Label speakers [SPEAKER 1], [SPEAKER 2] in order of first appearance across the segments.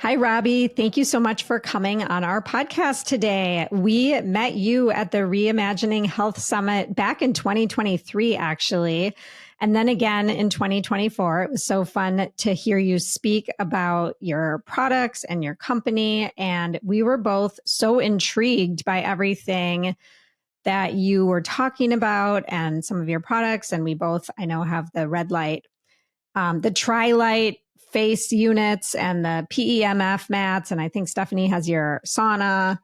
[SPEAKER 1] Hi, Robby. Thank you so much for coming on our podcast today. We met you at the Reimagining Health Summit back in 2023, actually. And then again in 2024. It was so fun to hear you speak about your products and your company. And we were both so intrigued by everything that you were talking about and some of your products. And we both, I know, have the red light, the tri-light face units and the PEMF mats. And I think Stephanie has your sauna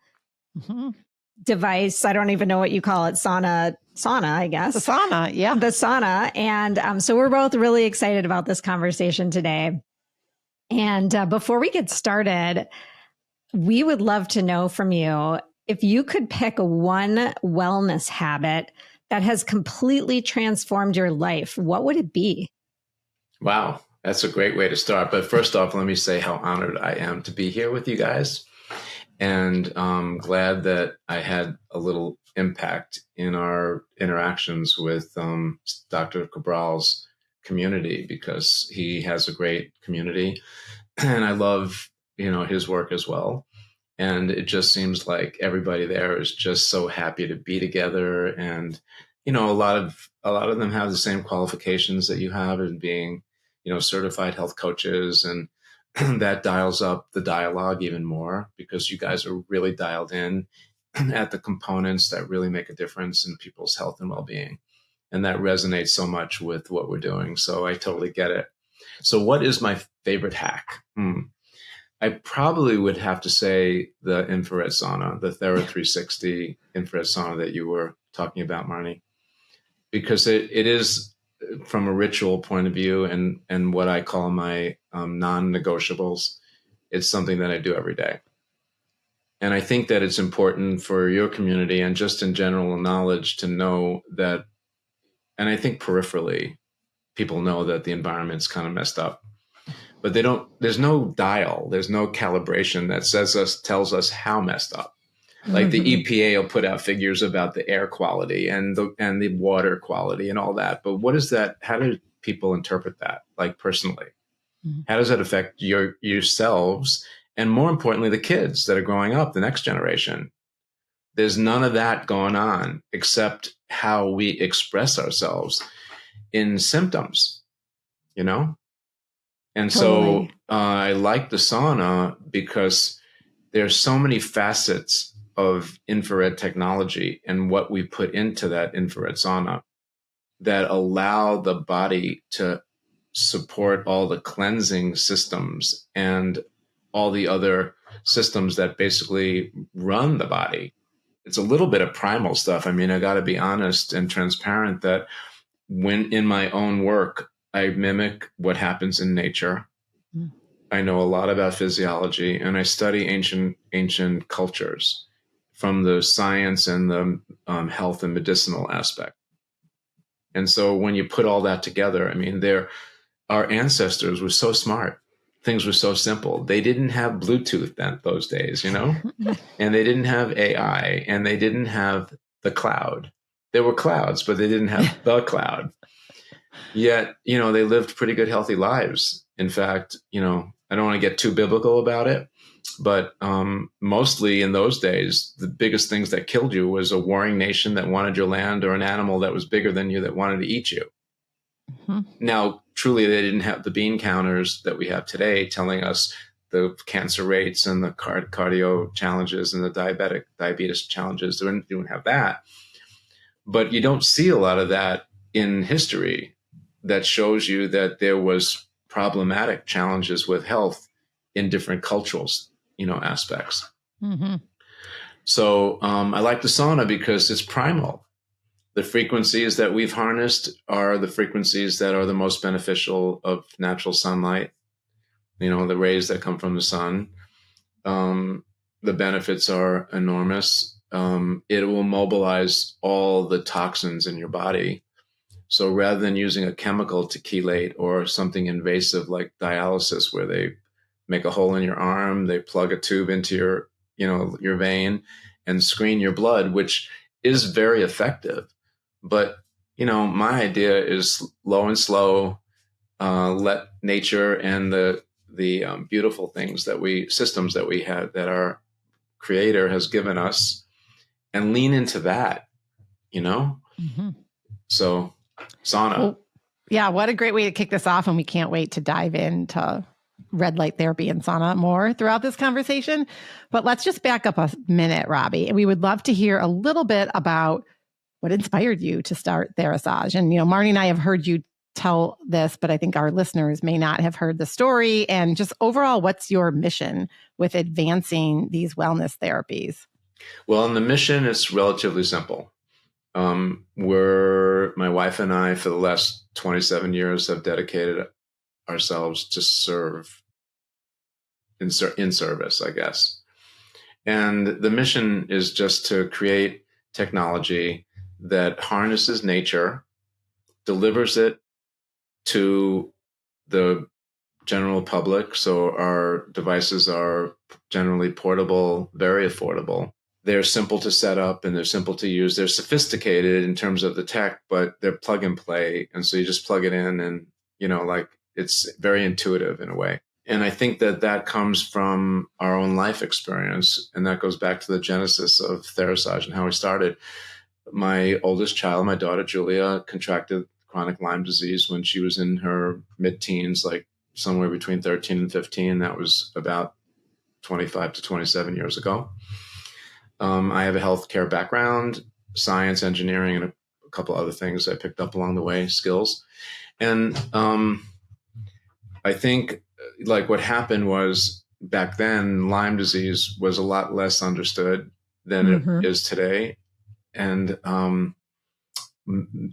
[SPEAKER 1] device. I don't even know what you call it. Sauna, I guess.
[SPEAKER 2] The sauna, yeah.
[SPEAKER 1] The sauna. And so we're both really excited about this conversation today. And before we get started, we would love to know from you, if you could pick one wellness habit that has completely transformed your life, what would it be?
[SPEAKER 3] Wow, that's a great way to start. But first off, let me say how honored I am to be here with you guys. And I'm glad that I had a little impact in our interactions with Dr. Cabral's community, because he has a great community. And I love, his work as well. And it just seems like everybody there is just so happy to be together. And, a lot of them have the same qualifications that you have in being, certified health coaches. And that dials up the dialogue even more, because you guys are really dialed in at the components that really make a difference in people's health and well-being. And that resonates so much with what we're doing. So I totally get it. So what is my favorite hack? I probably would have to say the infrared sauna, the Thera 360 infrared sauna that you were talking about, Marnie, because it is, from a ritual point of view and what I call my non-negotiables, it's something that I do every day. And I think that it's important for your community and just in general knowledge to know that, and I think peripherally, people know that the environment's kind of messed up. But there's no dial, there's no calibration that tells us how messed up. Like the EPA will put out figures about the air quality and the water quality and all that. But what is that? How do people interpret that, like personally? How does that affect yourselves? And more importantly, the kids that are growing up, the next generation. There's none of that going on except how we express ourselves in symptoms, And
[SPEAKER 1] Totally.
[SPEAKER 3] so I like the sauna because there's so many facets of infrared technology and what we put into that infrared sauna that allow the body to support all the cleansing systems and all the other systems that basically run the body. It's a little bit of primal stuff. I mean, I got to be honest and transparent that when in my own work, I mimic what happens in nature. I know a lot about physiology, and I study ancient cultures from the science and the health and medicinal aspect. And so when you put all that together, I mean, our ancestors were so smart. Things were so simple. They didn't have Bluetooth those days, and they didn't have AI, and they didn't have the cloud. There were clouds, but they didn't have the cloud. Yet, they lived pretty good, healthy lives. In fact, I don't want to get too biblical about it, but mostly in those days, the biggest things that killed you was a warring nation that wanted your land, or an animal that was bigger than you that wanted to eat you. Now, truly, they didn't have the bean counters that we have today telling us the cancer rates and the cardio challenges and the diabetes challenges. They didn't have that. But you don't see a lot of that in history that shows you that there was problematic challenges with health in different cultural, aspects. So I like the sauna because it's primal. The frequencies that we've harnessed are the frequencies that are the most beneficial of natural sunlight, the rays that come from the sun. The benefits are enormous. It will mobilize all the toxins in your body. So rather than using a chemical to chelate or something invasive like dialysis, where they make a hole in your arm, they plug a tube into your vein and screen your blood, which is very effective. But, my idea is low and slow, let nature and the the beautiful systems that we had, that our Creator has given us, and lean into that,
[SPEAKER 2] Mm-hmm.
[SPEAKER 3] So sauna.
[SPEAKER 2] Well, yeah, what a great way to kick this off. And we can't wait to dive into red light therapy and sauna more throughout this conversation. But let's just back up a minute, Robby. And we would love to hear a little bit about what inspired you to start Therasage. And, Marnie and I have heard you tell this, but I think our listeners may not have heard the story. And just overall, what's your mission with advancing these wellness therapies?
[SPEAKER 3] Well, and the mission is relatively simple. My wife and I, for the last 27 years, have dedicated ourselves to serve in service, I guess. And the mission is just to create technology that harnesses nature, delivers it to the general public. So our devices are generally portable, very affordable. They're simple to set up and they're simple to use. They're sophisticated in terms of the tech, but they're plug and play. And so you just plug it in and, it's very intuitive in a way. And I think that comes from our own life experience. And that goes back to the genesis of Therasage and how we started. My oldest child, my daughter, Julia, contracted chronic Lyme disease when she was in her mid-teens, like somewhere between 13 and 15. That was about 25 to 27 years ago. I have a healthcare background, science, engineering, and a couple other things I picked up along the way, skills. And I think what happened was back then, Lyme disease was a lot less understood than it is today. And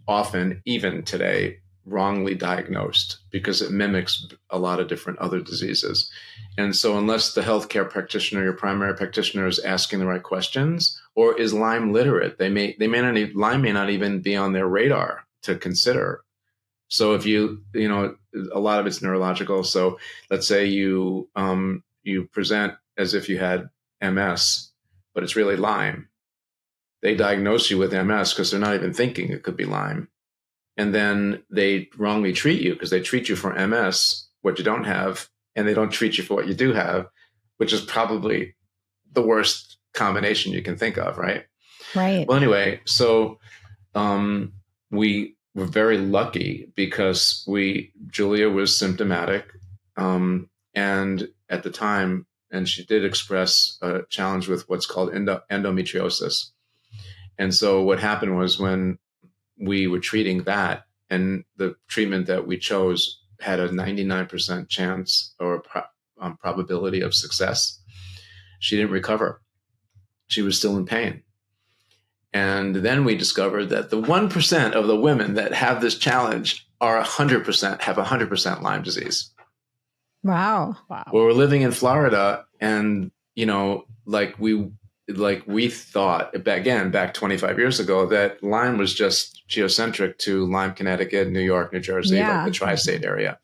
[SPEAKER 3] often, even today, wrongly diagnosed because it mimics a lot of different other diseases. And so unless the healthcare practitioner, your primary practitioner, is asking the right questions or is Lyme literate, Lyme may not even be on their radar to consider. So if a lot of it's neurological. So let's say you present as if you had MS, but it's really Lyme. They diagnose you with MS because they're not even thinking it could be Lyme. And then they wrongly treat you because they treat you for MS, what you don't have, and they don't treat you for what you do have, which is probably the worst combination you can think of, right?
[SPEAKER 1] Right.
[SPEAKER 3] Well, anyway, so we were very lucky because Julia was symptomatic, and at the time, and she did express a challenge with what's called endometriosis. And so what happened was when we were treating that, and the treatment that we chose had a 99% chance or probability of success, she didn't recover. She was still in pain. And then we discovered that the 1% of the women that have this challenge have 100% Lyme disease.
[SPEAKER 1] Wow.
[SPEAKER 3] Well, we're living in Florida, and we thought back 25 years ago that Lyme was just geocentric to Lyme, Connecticut, New York, New Jersey, like the tri-state area.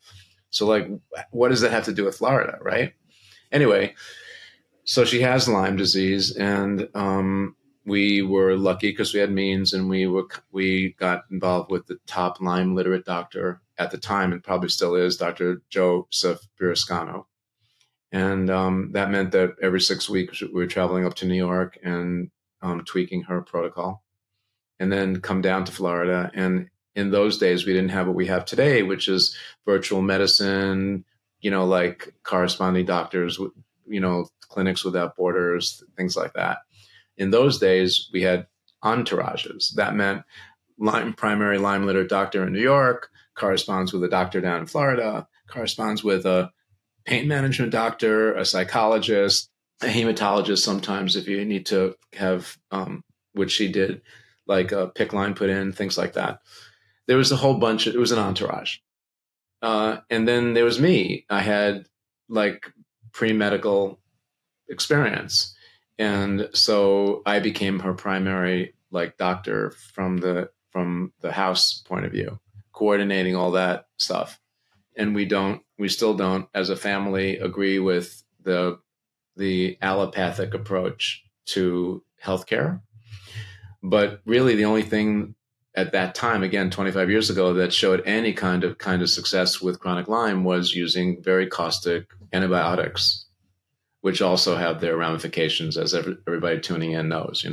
[SPEAKER 3] So what does that have to do with Florida, right? Anyway, so she has Lyme disease, and we were lucky because we had means, and we got involved with the top Lyme literate doctor at the time, and probably still is, Dr. Joseph Burrascano. And that meant that every 6 weeks we were traveling up to New York and tweaking her protocol, and then come down to Florida. And in those days, we didn't have what we have today, which is virtual medicine, like corresponding doctors, clinics without borders, things like that. In those days, we had entourages. That meant primary Lyme literate doctor in New York corresponds with a doctor down in Florida, corresponds with a pain management doctor, a psychologist, a hematologist sometimes if you need to have, which she did, like a PICC line put in, things like that. There was a whole bunch. It was an entourage. And then there was me. I had pre-medical experience. And so I became her primary doctor from the house point of view, coordinating all that stuff. And we still don't, as a family, agree with the allopathic approach to healthcare. But really the only thing at that time, again, 25 years ago, that showed any kind of success with chronic Lyme was using very caustic antibiotics, which also have their ramifications, as everybody tuning in knows,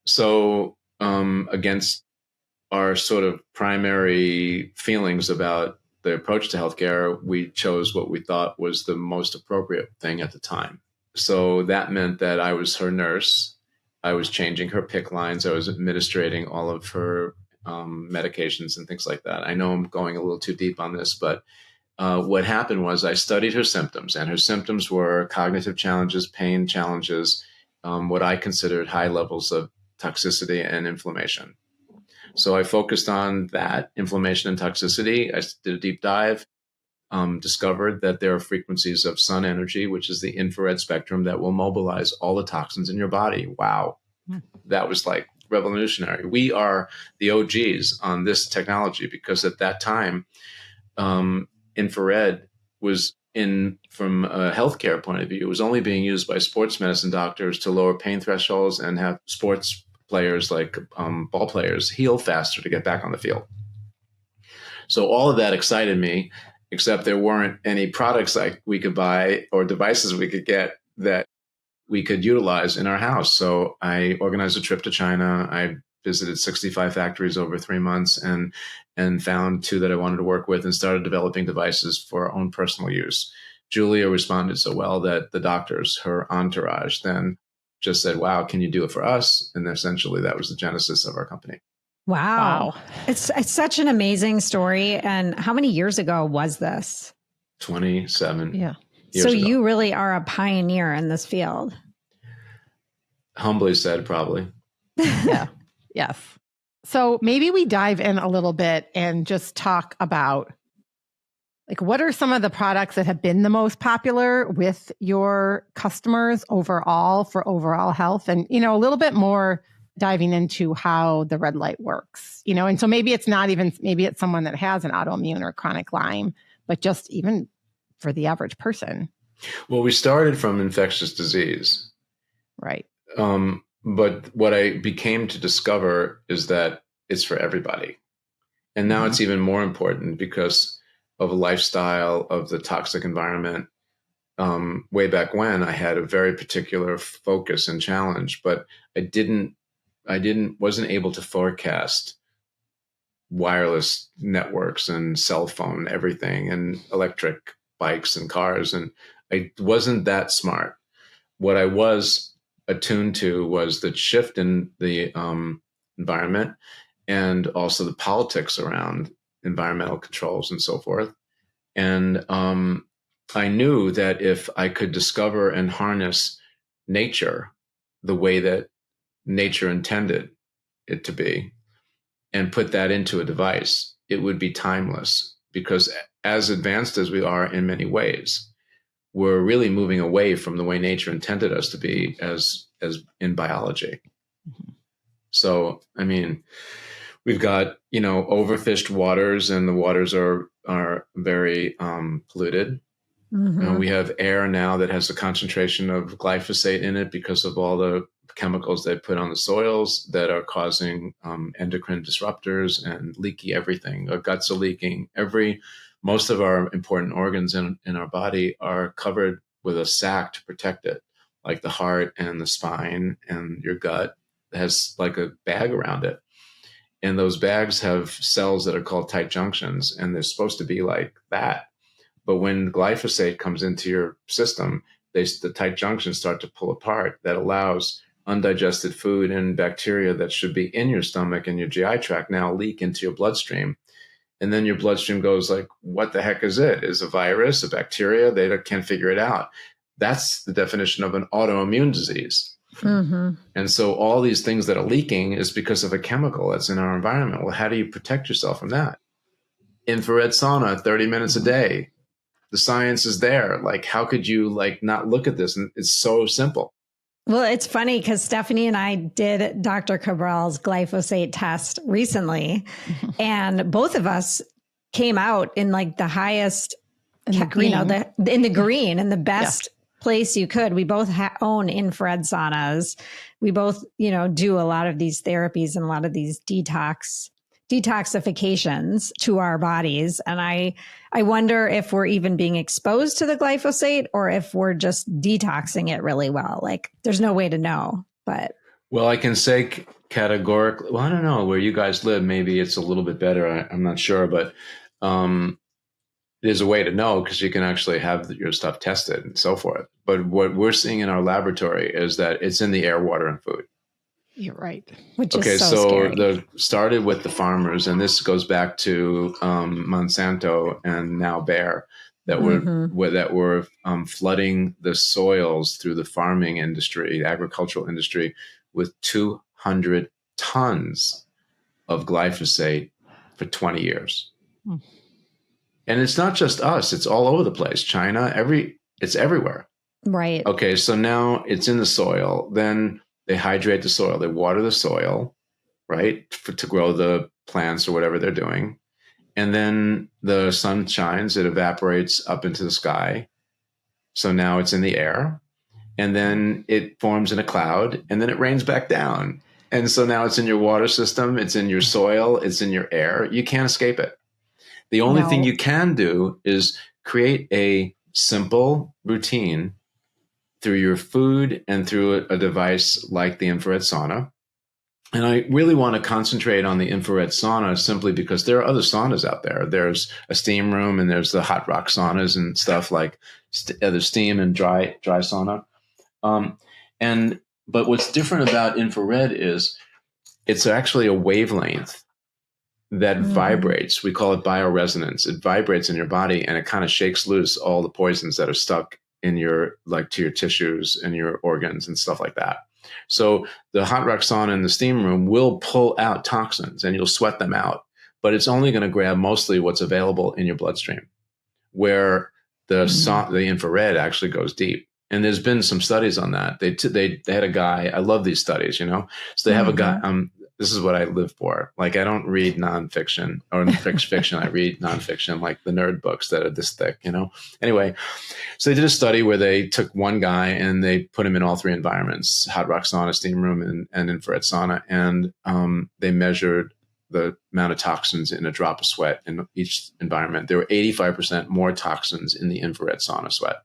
[SPEAKER 3] So against our sort of primary feelings about the approach to healthcare, we chose what we thought was the most appropriate thing at the time. So that meant that I was her nurse. I was changing her PICC lines. I was administrating all of her medications and things like that. I know I'm going a little too deep on this, but what happened was I studied her symptoms, and her symptoms were cognitive challenges, pain challenges, what I considered high levels of toxicity and inflammation. So I focused on that, inflammation and toxicity. I did a deep dive, discovered that there are frequencies of sun energy, which is the infrared spectrum that will mobilize all the toxins in your body. Wow. That was like revolutionary. We are the OGs on this technology because at that time, infrared was from a healthcare point of view, it was only being used by sports medicine doctors to lower pain thresholds and have sports players like ball players heal faster to get back on the field. So all of that excited me, except there weren't any products like we could buy or devices we could get that we could utilize in our house. So I organized a trip to China. I visited 65 factories over 3 months and found 2 that I wanted to work with and started developing devices for our own personal use. Julia responded so well that the doctors, her entourage, then just said, wow, can you do it for us? And essentially that was the genesis of our company.
[SPEAKER 1] Wow. It's such an amazing story. And how many years ago was this?
[SPEAKER 3] 27 years
[SPEAKER 1] so
[SPEAKER 3] ago.
[SPEAKER 1] You really are a pioneer in this field.
[SPEAKER 3] Humbly said, probably.
[SPEAKER 2] Yeah. Yes. So maybe we dive in a little bit and just talk about like what are some of the products that have been the most popular with your customers overall for overall health, and a little bit more diving into how the red light works, and so maybe it's not even, maybe it's someone that has an autoimmune or chronic Lyme, but just even for the average person.
[SPEAKER 3] Well, we started from infectious disease.
[SPEAKER 2] Right.
[SPEAKER 3] But what I became to discover is that it's for everybody. And now it's even more important because of a lifestyle of the toxic environment. Way back when I had a very particular focus and challenge, but I wasn't able to forecast wireless networks and cell phone, everything, and electric bikes and cars. And I wasn't that smart. What I was attuned to was the shift in the environment and also the politics around environmental controls and so forth. And I knew that if I could discover and harness nature the way that nature intended it to be and put that into a device, it would be timeless, because as advanced as we are in many ways, we're really moving away from the way nature intended us to be as in biology. Mm-hmm. So, I mean, we've got, overfished waters, and the waters are very polluted. Mm-hmm. And we have air now that has a concentration of glyphosate in it because of all the chemicals they put on the soils that are causing endocrine disruptors and leaky everything. Our guts are leaking. Most of our important organs in our body are covered with a sac to protect it, like the heart and the spine and your gut has like a bag around it. And those bags have cells that are called tight junctions, and they're supposed to be like that. But when glyphosate comes into your system, the tight junctions start to pull apart. That allows undigested food and bacteria that should be in your stomach and your GI tract now leak into your bloodstream. And then your bloodstream goes like, what the heck is it? Is a virus, a bacteria? They can't figure it out. That's the definition of an autoimmune disease. Mm-hmm. And so all these things that are leaking is because of a chemical that's in our environment. Well, how do you protect yourself from that? Infrared sauna, 30 minutes a day. The science is there. Like, how could you not look at this? And it's so simple.
[SPEAKER 1] Well, it's funny because Stephanie and I did Dr. Cabral's glyphosate test recently, and both of us came out in the highest,
[SPEAKER 2] in the green,
[SPEAKER 1] in the green, and the best place you could. We both own infrared saunas. We both, do a lot of these therapies and a lot of these detoxifications to our bodies. And I wonder if we're even being exposed to the glyphosate or if we're just detoxing it really well. Like, there's no way to know, but.
[SPEAKER 3] Well, I can say categorically, well, I don't know where you guys live. Maybe it's a little bit better. I'm not sure, but there's a way to know because you can actually have your stuff tested and so forth. But what we're seeing in our laboratory is that it's in the air, water, and food.
[SPEAKER 2] You're right.
[SPEAKER 1] Which is so scary.
[SPEAKER 3] Started with the farmers, and this goes back to Monsanto and now Bayer that were flooding the soils through the farming industry, the agricultural industry, with 200 tons of glyphosate for 20 years. And it's not just us, it's all over the place. China, it's everywhere.
[SPEAKER 1] Right.
[SPEAKER 3] Okay, so now it's in the soil. Then they hydrate the soil, they water the soil, right, to grow the plants or whatever they're doing. And then the sun shines, it evaporates up into the sky. So now it's in the air. And then it forms in a cloud, and then it rains back down. And so now it's in your water system, it's in your soil, it's in your air. You can't escape it. The only thing you can do is create a simple routine through your food and through a device like the infrared sauna. And I really want to concentrate on the infrared sauna simply because there are other saunas out there. There's a steam room and there's the hot rock saunas and stuff like the steam and dry sauna. But what's different about infrared is it's actually a wavelength that vibrates. We call it bioresonance. It vibrates in your body and it kind of shakes loose all the poisons that are stuck in to your tissues and your organs and stuff like that. So the hot rock sauna in the steam room will pull out toxins and you'll sweat them out, but it's only going to grab mostly what's available in your bloodstream, where the infrared actually goes deep. And there's been some studies on that. They had a guy, I love these studies, so they have a guy, this is what I live for. Like, I don't read nonfiction or fiction. I read nonfiction, like the nerd books that are this thick, Anyway, so they did a study where they took one guy and they put him in all three environments, hot rock sauna, steam room, and infrared sauna. And they measured the amount of toxins in a drop of sweat in each environment. There were 85% more toxins in the infrared sauna sweat.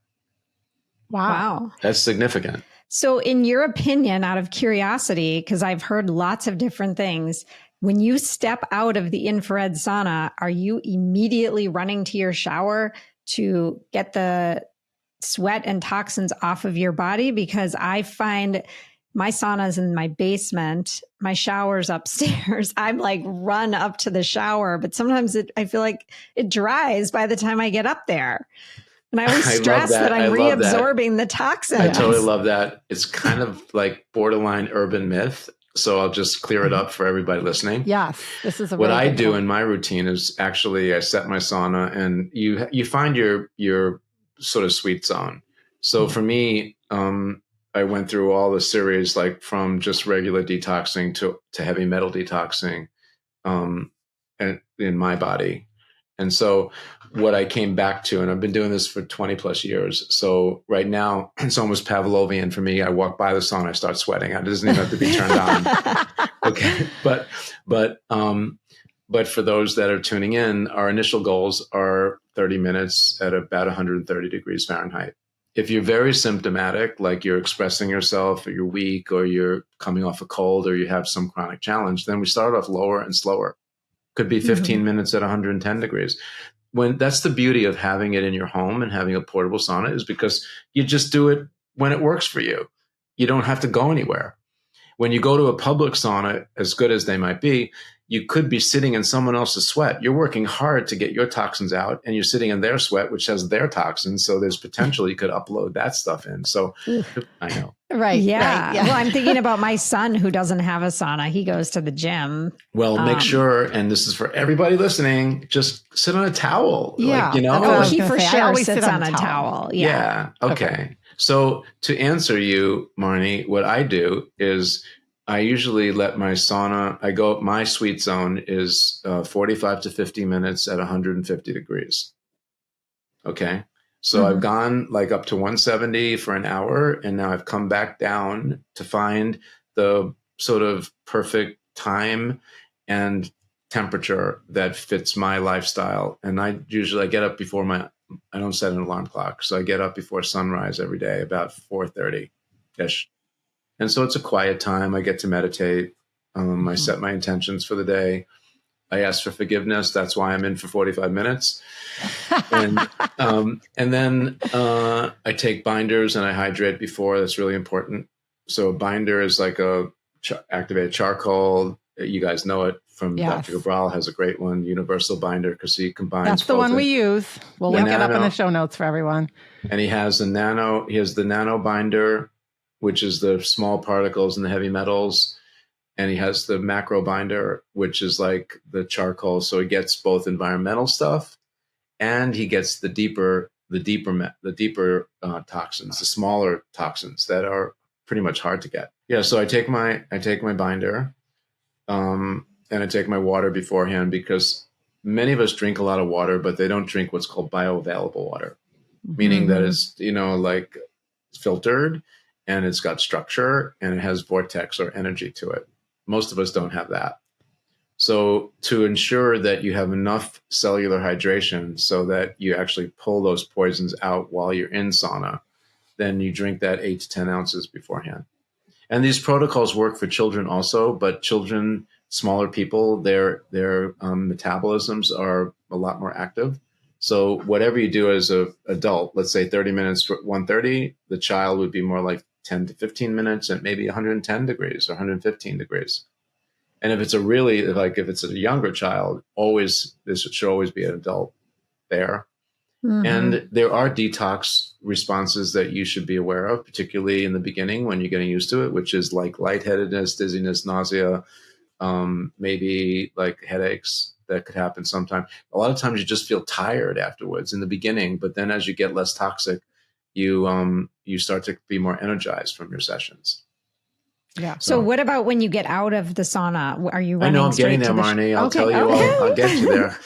[SPEAKER 1] Wow.
[SPEAKER 3] That's significant.
[SPEAKER 1] So in your opinion, out of curiosity, because I've heard lots of different things, when you step out of the infrared sauna, are you immediately running to your shower to get the sweat and toxins off of your body? Because I find my sauna's in my basement, my shower's upstairs. I'm like run up to the shower, but sometimes I feel like it dries by the time I get up there. And I always stress that I'm reabsorbing the toxins.
[SPEAKER 3] I totally love that. It's kind of like borderline urban myth. So I'll just clear it up for everybody listening.
[SPEAKER 2] Yes, this is
[SPEAKER 3] what I do in my routine is actually I set my sauna, and you find your sort of sweet zone. So for me, I went through all the series, like from just regular detoxing to heavy metal detoxing, and in my body. And so what I came back to, and I've been doing this for 20 plus years. So right now it's almost Pavlovian for me. I walk by the sauna, I start sweating. It doesn't even have to be turned on. Okay. But for those that are tuning in, our initial goals are 30 minutes at about 130 degrees Fahrenheit. If you're very symptomatic, like you're expressing yourself or you're weak or you're coming off a cold or you have some chronic challenge, then we start off lower and slower. Could be 15 minutes at 110 degrees. When that's the beauty of having it in your home and having a portable sauna, is because you just do it when it works for you. You don't have to go anywhere. When you go to a public sauna, as good as they might be, you could be sitting in someone else's sweat. You're working hard to get your toxins out, and you're sitting in their sweat, which has their toxins. So there's potential you could upload that stuff in. So I know.
[SPEAKER 1] Right. Yeah. Well, I'm thinking about my son who doesn't have a sauna. He goes to the gym.
[SPEAKER 3] Well, make sure, and this is for everybody listening, just sit on a towel.
[SPEAKER 2] Yeah.
[SPEAKER 1] He for sure sits on a towel.
[SPEAKER 3] Yeah. Okay. So to answer you, Marnie, what I do is I usually let my sauna, my sweet zone is 45 to 50 minutes at 150 degrees. Okay. So I've gone like up to 170 for an hour, and now I've come back down to find the sort of perfect time and temperature that fits my lifestyle. And I get up before I don't set an alarm clock. So I get up before sunrise every day, about 4:30-ish. And so it's a quiet time. I get to meditate. I set my intentions for the day. I ask for forgiveness. That's why I'm in for 45 minutes. And then I take binders and I hydrate before. That's really important. So a binder is like a activated charcoal. You guys know it from Dr. Cabral has a great one, universal binder, because he combines.
[SPEAKER 2] That's the one we use. We'll link it up in the show notes for everyone.
[SPEAKER 3] And he has the nano binder, which is the small particles and the heavy metals. And he has the macro binder, which is like the charcoal. So he gets both environmental stuff, and he gets the deeper toxins, the smaller toxins that are pretty much hard to get. Yeah. So I take my binder, and I take my water beforehand, because many of us drink a lot of water, but they don't drink what's called bioavailable water, meaning that it's, like filtered and it's got structure and it has vortex or energy to it. Most of us don't have that. So to ensure that you have enough cellular hydration so that you actually pull those poisons out while you're in sauna, then you drink that 8 to 10 ounces beforehand. And these protocols work for children also, but children, smaller people, their metabolisms are a lot more active. So whatever you do as an adult, let's say 30 minutes for 130, the child would be more like 10 to 15 minutes at maybe 110 degrees or 115 degrees. And if it's if it's a younger child, there should always be an adult there. And there are detox responses that you should be aware of, particularly in the beginning when you're getting used to it, which is like lightheadedness, dizziness, nausea, maybe like headaches that could happen sometimes. A lot of times you just feel tired afterwards in the beginning, but then as you get less toxic, you start to be more energized from your sessions.
[SPEAKER 1] Yeah. So what about when you get out of the sauna? Are you running?
[SPEAKER 3] I know I'm getting there, Marnie. I'll tell you. I'll get you there.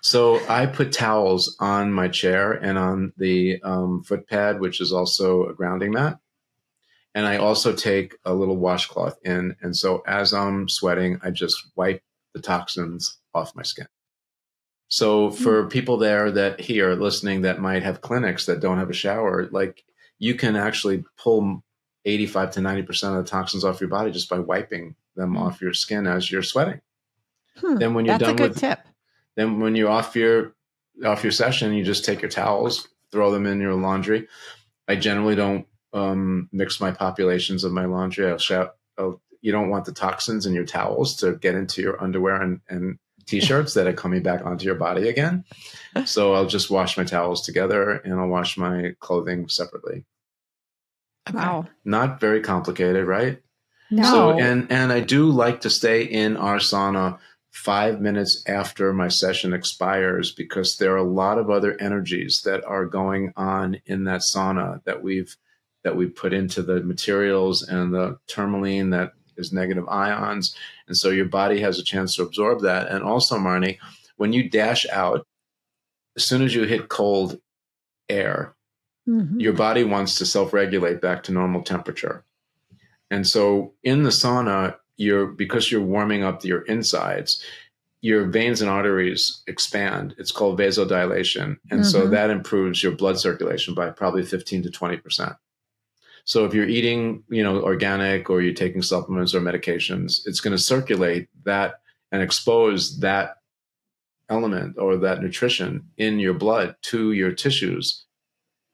[SPEAKER 3] So I put towels on my chair and on the foot pad, which is also a grounding mat. And I also take a little washcloth in. And so as I'm sweating, I just wipe the toxins off my skin. So for people there that here listening that might have clinics that don't have a shower, like you can actually pull 85 to 90% of the toxins off your body just by wiping them off your skin as you're sweating. Then when you're done with
[SPEAKER 2] tip.
[SPEAKER 3] Then when you're off your session, you just take your towels, throw them in your laundry. I generally don't mix my populations of my laundry. You don't want the toxins in your towels to get into your underwear and t-shirts that are coming back onto your body again. So I'll just wash my towels together and I'll wash my clothing separately.
[SPEAKER 1] Wow.
[SPEAKER 3] Not very complicated, right?
[SPEAKER 1] No.
[SPEAKER 3] So, and I do like to stay in our sauna 5 minutes after my session expires, because there are a lot of other energies that are going on in that sauna that we put into the materials and the tourmaline that is negative ions. And so your body has a chance to absorb that. And also, Marnie, when you dash out, as soon as you hit cold air, your body wants to self-regulate back to normal temperature. And so in the sauna, because you're warming up your insides, your veins and arteries expand. It's called vasodilation. And so that improves your blood circulation by probably 15 to 20%. So if you're eating, organic, or you're taking supplements or medications, it's going to circulate that and expose that element or that nutrition in your blood to your tissues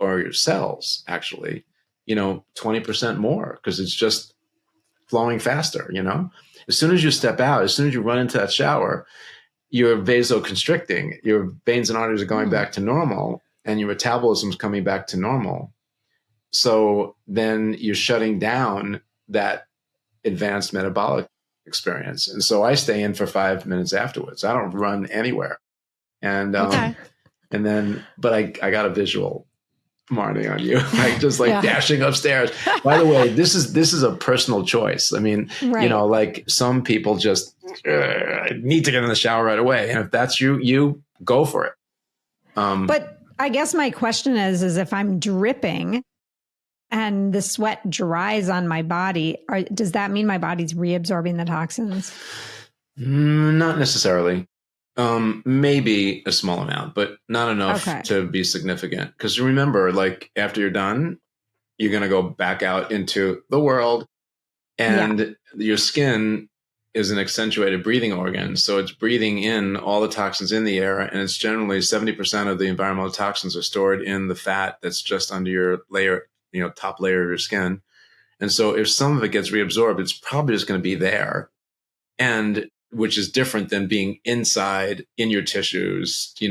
[SPEAKER 3] or your cells, actually, 20% more, because it's just flowing faster, As soon as you step out, as soon as you run into that shower, you're vasoconstricting, your veins and arteries are going back to normal, and your metabolism is coming back to normal. So then you're shutting down that advanced metabolic experience. And so I stay in for 5 minutes afterwards. I don't run anywhere. And, but I got a visual, Marnie, on you, like just dashing upstairs. By the way, this is a personal choice. I mean, like some people just need to get in the shower right away. And if that's you go for it.
[SPEAKER 1] But I guess my question is if I'm dripping and the sweat dries on my body, does that mean my body's reabsorbing the toxins?
[SPEAKER 3] Not necessarily. Maybe a small amount, but not enough
[SPEAKER 1] Okay.
[SPEAKER 3] to be significant. Because remember, like after you're done, you're going to go back out into the world, and your skin is an accentuated breathing organ. So it's breathing in all the toxins in the air, and it's generally 70% of the environmental toxins are stored in the fat that's just under your layer, top layer of your skin. And so if some of it gets reabsorbed, it's probably just going to be there. And which is different than being inside in your tissues, in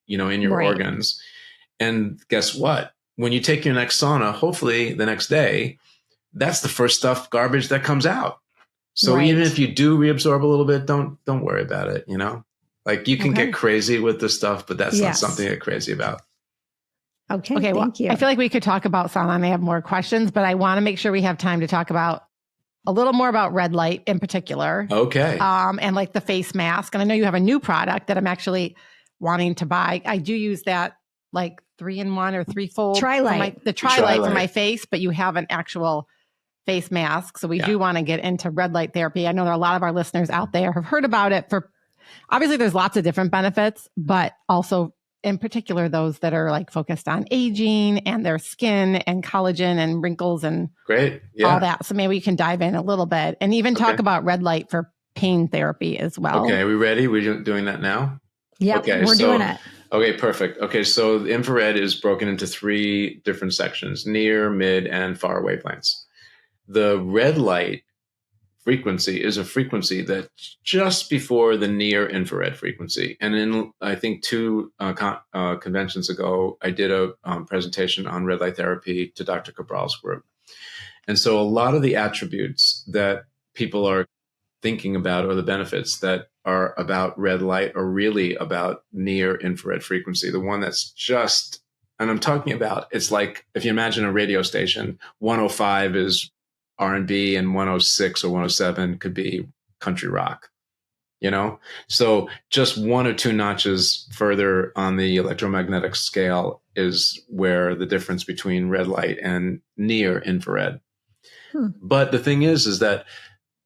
[SPEAKER 3] your organs. And guess what? When you take your next sauna, hopefully the next day, that's the first garbage that comes out. So even if you do reabsorb a little bit, don't worry about it. Like you can get crazy with this stuff, but that's not something to get crazy about.
[SPEAKER 1] Okay.
[SPEAKER 2] Thank you. I feel like we could talk about sauna and I have more questions, but I want to make sure we have time to talk about a little more about red light in particular.
[SPEAKER 3] Okay.
[SPEAKER 2] And like the face mask. And I know you have a new product that I'm actually wanting to buy. I do use that like 3-in-1 or 3-fold.
[SPEAKER 1] Tri-light.
[SPEAKER 2] The tri-light for my face, but you have an actual face mask. So we do want to get into red light therapy. I know there are a lot of our listeners out there have heard about it obviously there's lots of different benefits, but also in particular, those that are like focused on aging and their skin and collagen and wrinkles and all that. So maybe we can dive in a little bit and even talk about red light for pain therapy as well.
[SPEAKER 3] Okay. Are we ready? We're doing that now?
[SPEAKER 1] Yeah.
[SPEAKER 3] Okay,
[SPEAKER 1] we're doing it.
[SPEAKER 3] Okay, perfect. Okay. So the infrared is broken into 3 different sections: near, mid, and far wavelengths. The red light frequency is a frequency that's just before the near infrared frequency. And in, I think, 2 conventions ago, I did a presentation on red light therapy to Dr. Cabral's group. And so a lot of the attributes that people are thinking about, or the benefits that are about red light, are really about near infrared frequency. The one that's just, and I'm talking about, it's like, if you imagine a radio station, 105 is R&B and 106 or 107 could be country rock, So just 1 or 2 notches further on the electromagnetic scale is where the difference between red light and near infrared. But the thing is that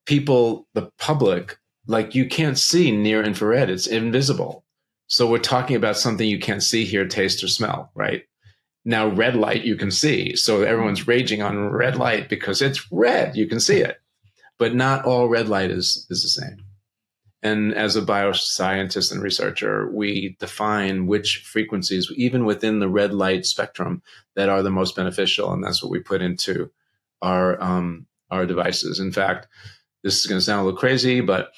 [SPEAKER 3] people, the public, like you can't see near infrared. It's invisible. So we're talking about something you can't see, hear, taste, or smell, right? Now, red light you can see. So everyone's raging on red light because it's red. You can see it. But not all red light is the same. And as a bioscientist and researcher, we define which frequencies, even within the red light spectrum, that are the most beneficial. And that's what we put into our devices. In fact, this is going to sound a little crazy, but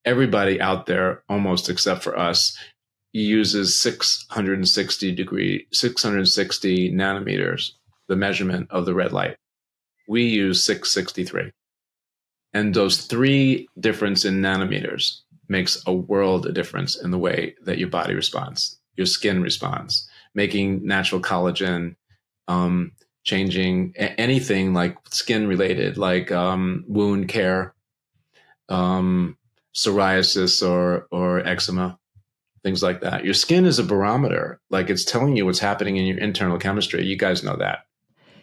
[SPEAKER 3] everybody out there, almost except for us, uses 660 nanometers, the measurement of the red light. We use 663. And those 3 difference in nanometers makes a world of difference in the way that your body responds, your skin responds, making natural collagen, changing anything like skin related, like wound care, psoriasis or eczema. Things like that. Your skin is a barometer. Like it's telling you what's happening in your internal chemistry. You guys know that.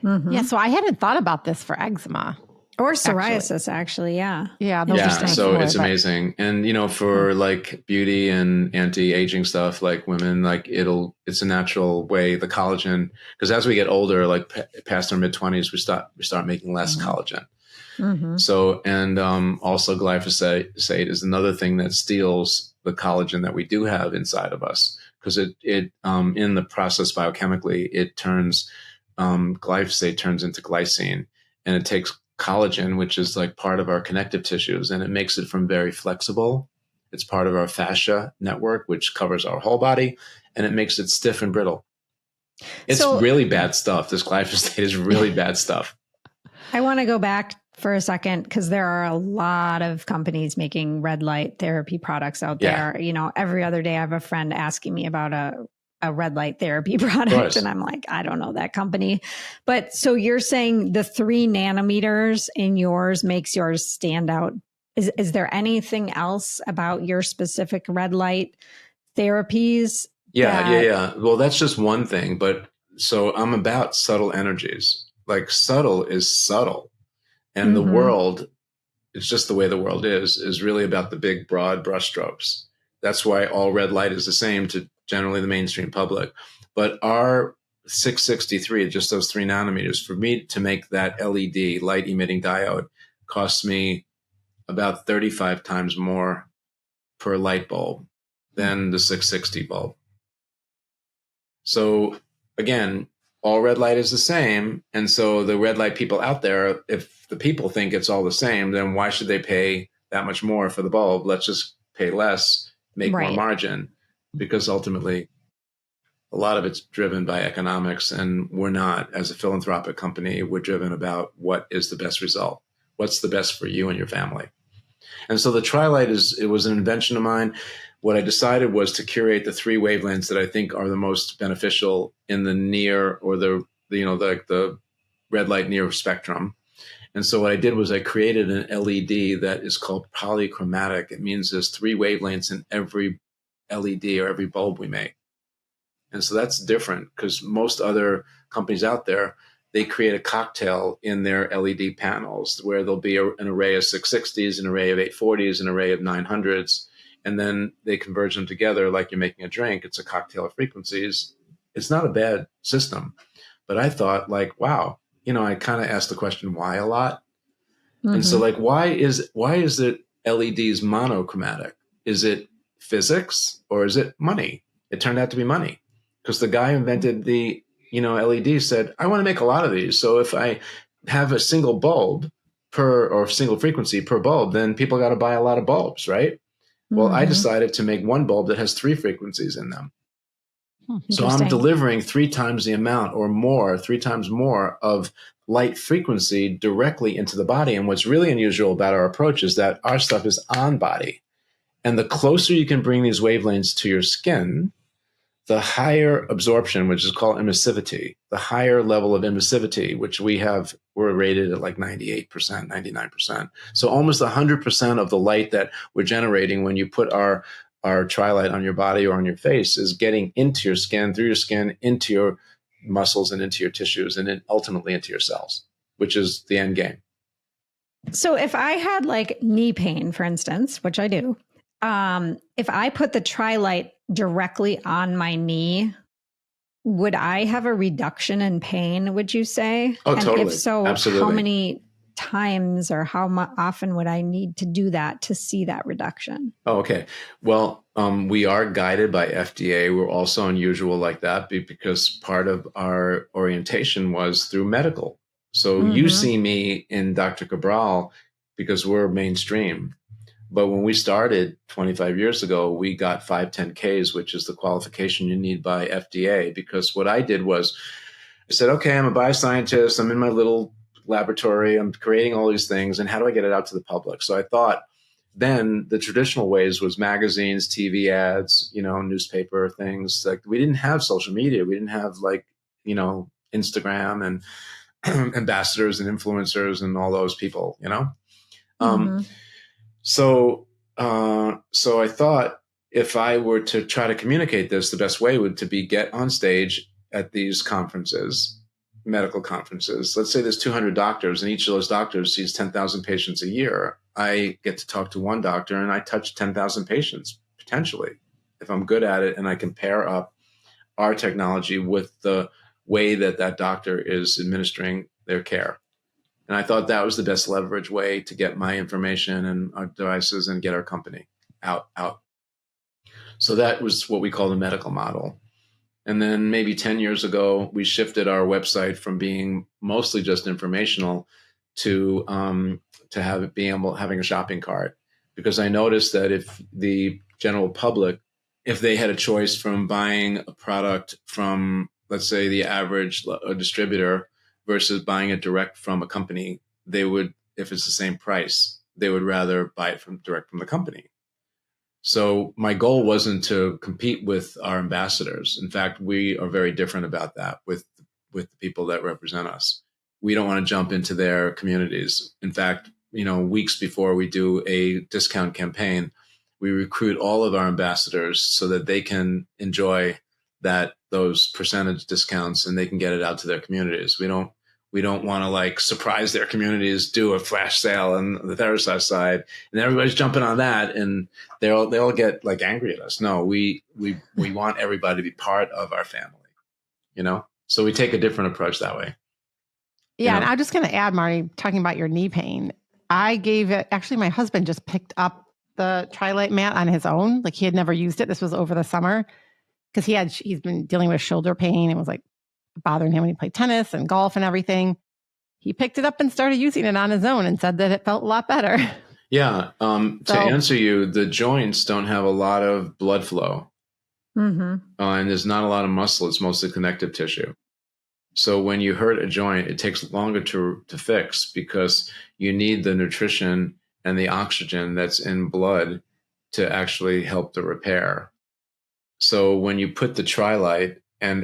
[SPEAKER 2] Mm-hmm. Yeah. So I hadn't thought about this for eczema.
[SPEAKER 1] Or psoriasis, actually. Yeah.
[SPEAKER 2] Yeah.
[SPEAKER 3] So it's amazing. And, for like beauty and anti-aging stuff, like women, like it's a natural way, the collagen, because as we get older, like past our mid-20s, we start making less collagen. Mm-hmm. So, and also glyphosate is another thing that steals the collagen that we do have inside of us, because it in the process biochemically, it turns glyphosate turns into glycine, and it takes collagen, which is like part of our connective tissues, and it makes it from very flexible. It's part of our fascia network, which covers our whole body, and it makes it stiff and brittle. It's really bad stuff. This glyphosate is really bad stuff.
[SPEAKER 1] I want to go back for a second, because there are a lot of companies making red light therapy products out there. Every other day I have a friend asking me about a red light therapy product, and I'm like, I don't know that company. But so you're saying the 3 nanometers in yours makes yours stand out. Is there anything else about your specific red light therapies
[SPEAKER 3] Yeah. Well, that's just one thing. But so I'm about subtle energies. Like subtle is subtle. And the world, it's just the way the world is really about the big, broad brushstrokes. That's why all red light is the same to generally the mainstream public. But our 663, just those 3 nanometers, for me to make that LED light emitting diode costs me about 35 times more per light bulb than the 660 bulb. So again, all red light is the same. And so the red light people out there, if the people think it's all the same, then why should they pay that much more for the bulb? Let's just pay less, make more margin, because ultimately a lot of it's driven by economics. And we're not, as a philanthropic company, we're driven about what is the best result. What's the best for you and your family? And so the Tri-Light it was an invention of mine. What I decided was to curate the 3 wavelengths that I think are the most beneficial in the near or the red light near spectrum. And so what I did was I created an LED that is called polychromatic. It means there's 3 wavelengths in every LED or every bulb we make. And so that's different because most other companies out there, they create a cocktail in their LED panels where there'll be an array of 660s, an array of 840s, an array of 900s, and then they converge them together like you're making a drink. It's a cocktail of frequencies. It's not a bad system. But I thought like, wow, I kind of asked the question why a lot. And so like, why is it LEDs monochromatic? Is it physics or is it money? It turned out to be money because the guy who invented the LED said, I want to make a lot of these. So if I have a single bulb or single frequency per bulb, then people got to buy a lot of bulbs, right? Well, I decided to make one bulb that has 3 frequencies in them. So I'm delivering 3 times the amount or more, 3 times more of light frequency directly into the body. And what's really unusual about our approach is that our stuff is on body. And the closer you can bring these wavelengths to your skin, the higher absorption, which is called emissivity, the higher level of emissivity, which we're rated at like 98%, 99%. So almost 100% of the light that we're generating when you put our Tri-Light on your body or on your face is getting into your skin, through your skin, into your muscles and into your tissues, and then ultimately into your cells, which is the end game.
[SPEAKER 1] So if I had like knee pain, for instance, which I do, if I put the Tri-Light directly on my knee, would I have a reduction in pain, would you say?
[SPEAKER 3] Oh,
[SPEAKER 1] and
[SPEAKER 3] totally.
[SPEAKER 1] If so,
[SPEAKER 3] absolutely.
[SPEAKER 1] How many times or how often would I need to do that to see that reduction?
[SPEAKER 3] Oh, okay. Well, we are guided by FDA. We're also unusual like that because part of our orientation was through medical. So you see me in Dr. Cabral because we're mainstream. But when we started 25 years ago, we got 510Ks, which is the qualification you need by FDA. Because what I did was I said, okay, I'm a bioscientist. I'm in my little laboratory. I'm creating all these things. And how do I get it out to the public? So I thought then the traditional ways was magazines, TV ads, newspaper things. Like we didn't have social media. We didn't have Instagram and ambassadors and influencers and all those people, So I thought if I were to try to communicate this, the best way would to be get on stage at these conferences, medical conferences. Let's say there's 200 doctors and each of those doctors sees 10,000 patients a year. I get to talk to one doctor and I touch 10,000 patients potentially if I'm good at it and I can pair up our technology with the way that doctor is administering their care. And I thought that was the best leverage way to get my information and our devices and get our company out. So that was what we call the medical model. And then maybe 10 years ago, we shifted our website from being mostly just informational to having a shopping cart. Because I noticed that if the general public, if they had a choice from buying a product from, let's say, the average distributor versus buying it direct from a company, they would, if it's the same price, they would rather buy it direct from the company. So my goal wasn't to compete with our ambassadors. In fact, we are very different about that with the people that represent us. We don't want to jump into their communities. In fact, weeks before we do a discount campaign, we recruit all of our ambassadors so that they can enjoy those percentage discounts and they can get it out to their communities. We don't want to like surprise their communities, do a flash sale on the Therasage side, and everybody's jumping on that, and they all get like angry at us. No, we want everybody to be part of our family, So we take a different approach that way.
[SPEAKER 2] Yeah, and I'm just going to add, Marnie, talking about your knee pain. I gave it. Actually, my husband just picked up the Tri-Light mat on his own. Like he had never used it. This was over the summer because he's been dealing with shoulder pain. It was like bothering him when he played tennis and golf and everything. He picked it up and started using it on his own and said that it felt a lot better.
[SPEAKER 3] Yeah. To answer you, the joints don't have a lot of blood flow. And there's not a lot of muscle. It's mostly connective tissue. So when you hurt a joint, it takes longer to fix because you need the nutrition and the oxygen that's in blood to actually help the repair. So when you put the Tri-Light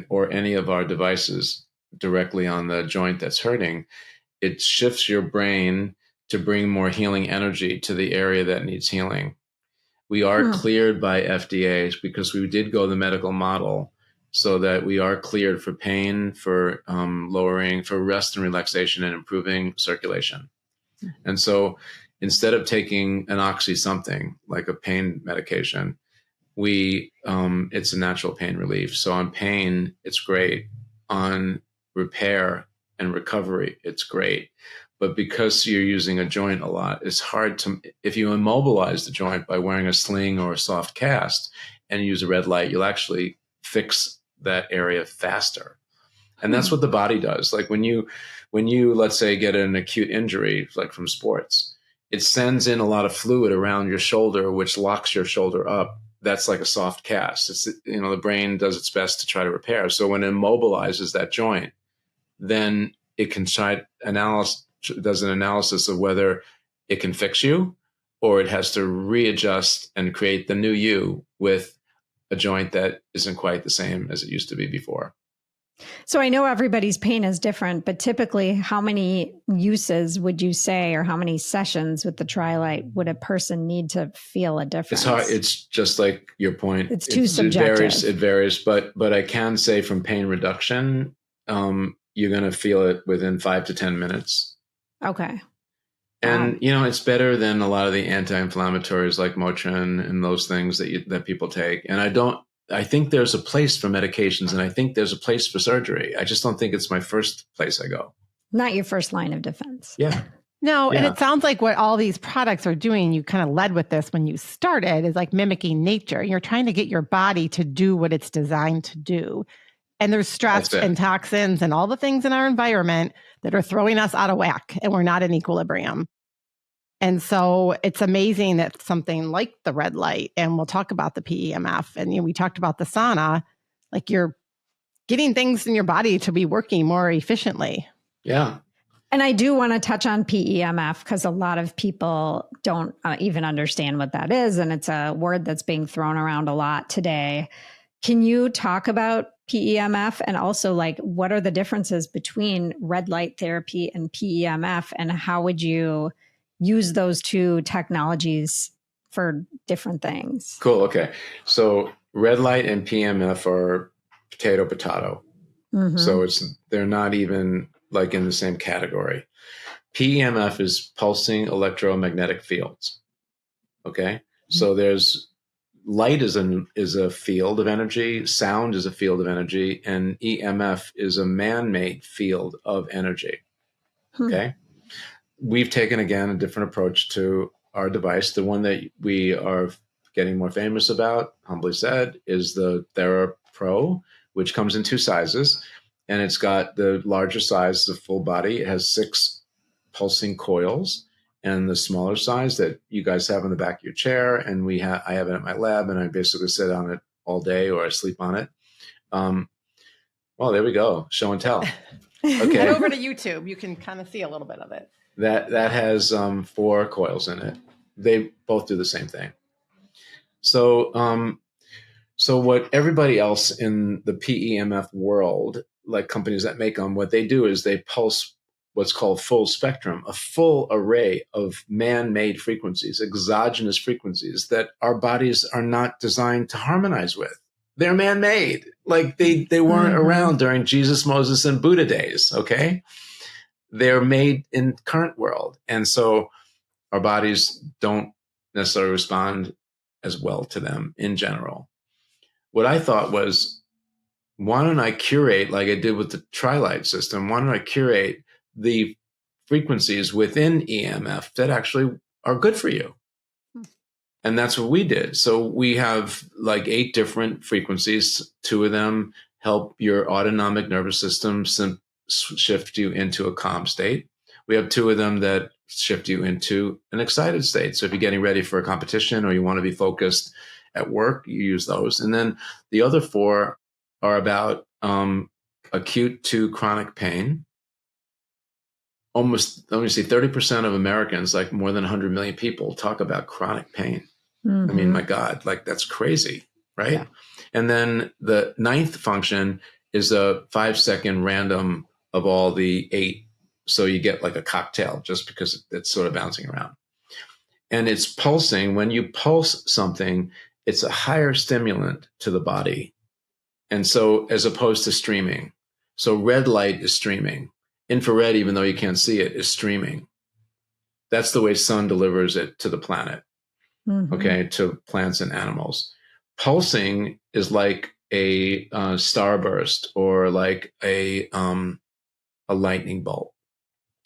[SPEAKER 3] or any of our devices directly on the joint that's hurting, it shifts your brain to bring more healing energy to the area that needs healing. We are cleared by FDA because we did go the medical model so that we are cleared for pain, for for rest and relaxation and improving circulation. And so instead of taking an oxy something like a pain medication, it's a natural pain relief. So on pain, it's great. On repair and recovery, it's great. But because you're using a joint a lot, it's hard if you immobilize the joint by wearing a sling or a soft cast and use a red light, you'll actually fix that area faster. And that's what the body does. Like when you, let's say, get an acute injury, like from sports, it sends in a lot of fluid around your shoulder, which locks your shoulder up. That's like a soft cast. It's, the brain does its best to try to repair. So when it immobilizes that joint, then it can does an analysis of whether it can fix you or it has to readjust and create the new you with a joint that isn't quite the same as it used to be before.
[SPEAKER 1] So I know everybody's pain is different, but typically how many uses would you say, or how many sessions with the Tri-Light would a person need to feel a difference?
[SPEAKER 3] It's hard. It's just like your point.
[SPEAKER 1] It's too subjective.
[SPEAKER 3] It varies, but I can say from pain reduction, you're going to feel it within 5 to 10 minutes.
[SPEAKER 1] Okay.
[SPEAKER 3] And, it's better than a lot of the anti-inflammatories like Motrin and those things that people take. And I think there's a place for medications and I think there's a place for surgery. I just don't think it's my first place I go.
[SPEAKER 1] Not your first line of defense.
[SPEAKER 3] Yeah.
[SPEAKER 2] No, and it sounds like what all these products are doing, you kind of led with this when you started, is like mimicking nature. You're trying to get your body to do what it's designed to do. And there's stress and toxins and all the things in our environment that are throwing us out of whack and we're not in equilibrium. And so it's amazing that something like the red light, and we'll talk about the PEMF, and we talked about the sauna, like you're getting things in your body to be working more efficiently.
[SPEAKER 3] Yeah.
[SPEAKER 1] And I do want to touch on PEMF because a lot of people don't even understand what that is. And it's a word that's being thrown around a lot today. Can you talk about PEMF and also like what are the differences between red light therapy and PEMF, and how would you use those two technologies for different things?
[SPEAKER 3] Cool. Okay. So red light and PEMF are potato. So they're not even like in the same category. PEMF is pulsing electromagnetic fields. Okay. So there's light is a field of energy, sound is a field of energy, and EMF is a man-made field of energy. Okay. We've taken, again, a different approach to our device. The one that we are getting more famous about, humbly said, is the TheraPro, which comes in 2 sizes. And it's got the larger size, the full body. It has 6 pulsing coils, and the smaller size that you guys have in the back of your chair. And I have it at my lab, and I basically sit on it all day or I sleep on it. Well, there we go. Show and tell. Okay.
[SPEAKER 2] Head over to YouTube. You can kind of see a little bit of it.
[SPEAKER 3] That has 4 coils in it. They both do the same thing. So what everybody else in the PEMF world, like companies that make them, what they do is they pulse what's called full spectrum, a full array of man-made frequencies, exogenous frequencies that our bodies are not designed to harmonize with. They're man-made. Like they weren't around during Jesus, Moses, and Buddha days, okay? They're made in current world. And so our bodies don't necessarily respond as well to them in general. What I thought was, why don't I curate, like I did with the Tri-Light system, why don't I curate the frequencies within EMF that actually are good for you? And that's what we did. So we have like 8 different frequencies. 2 of them help your autonomic nervous system shift you into a calm state. We have 2 of them that shift you into an excited state. So if you're getting ready for a competition or you want to be focused at work, you use those. And then the other 4 are about acute to chronic pain. Almost, let me see, 30% of Americans, like more than 100 million people, talk about chronic pain. I mean, my God, like that's crazy, right? Yeah. And then the 9th function is a 5-second random of all the 8. So you get like a cocktail just because it's sort of bouncing around. And it's pulsing. When you pulse something, it's a higher stimulant to the body. And so as opposed to streaming. So red light is streaming. Infrared, even though you can't see it, is streaming. That's the way sun delivers it to the planet, okay, to plants and animals. Pulsing is like a starburst or like a lightning bolt.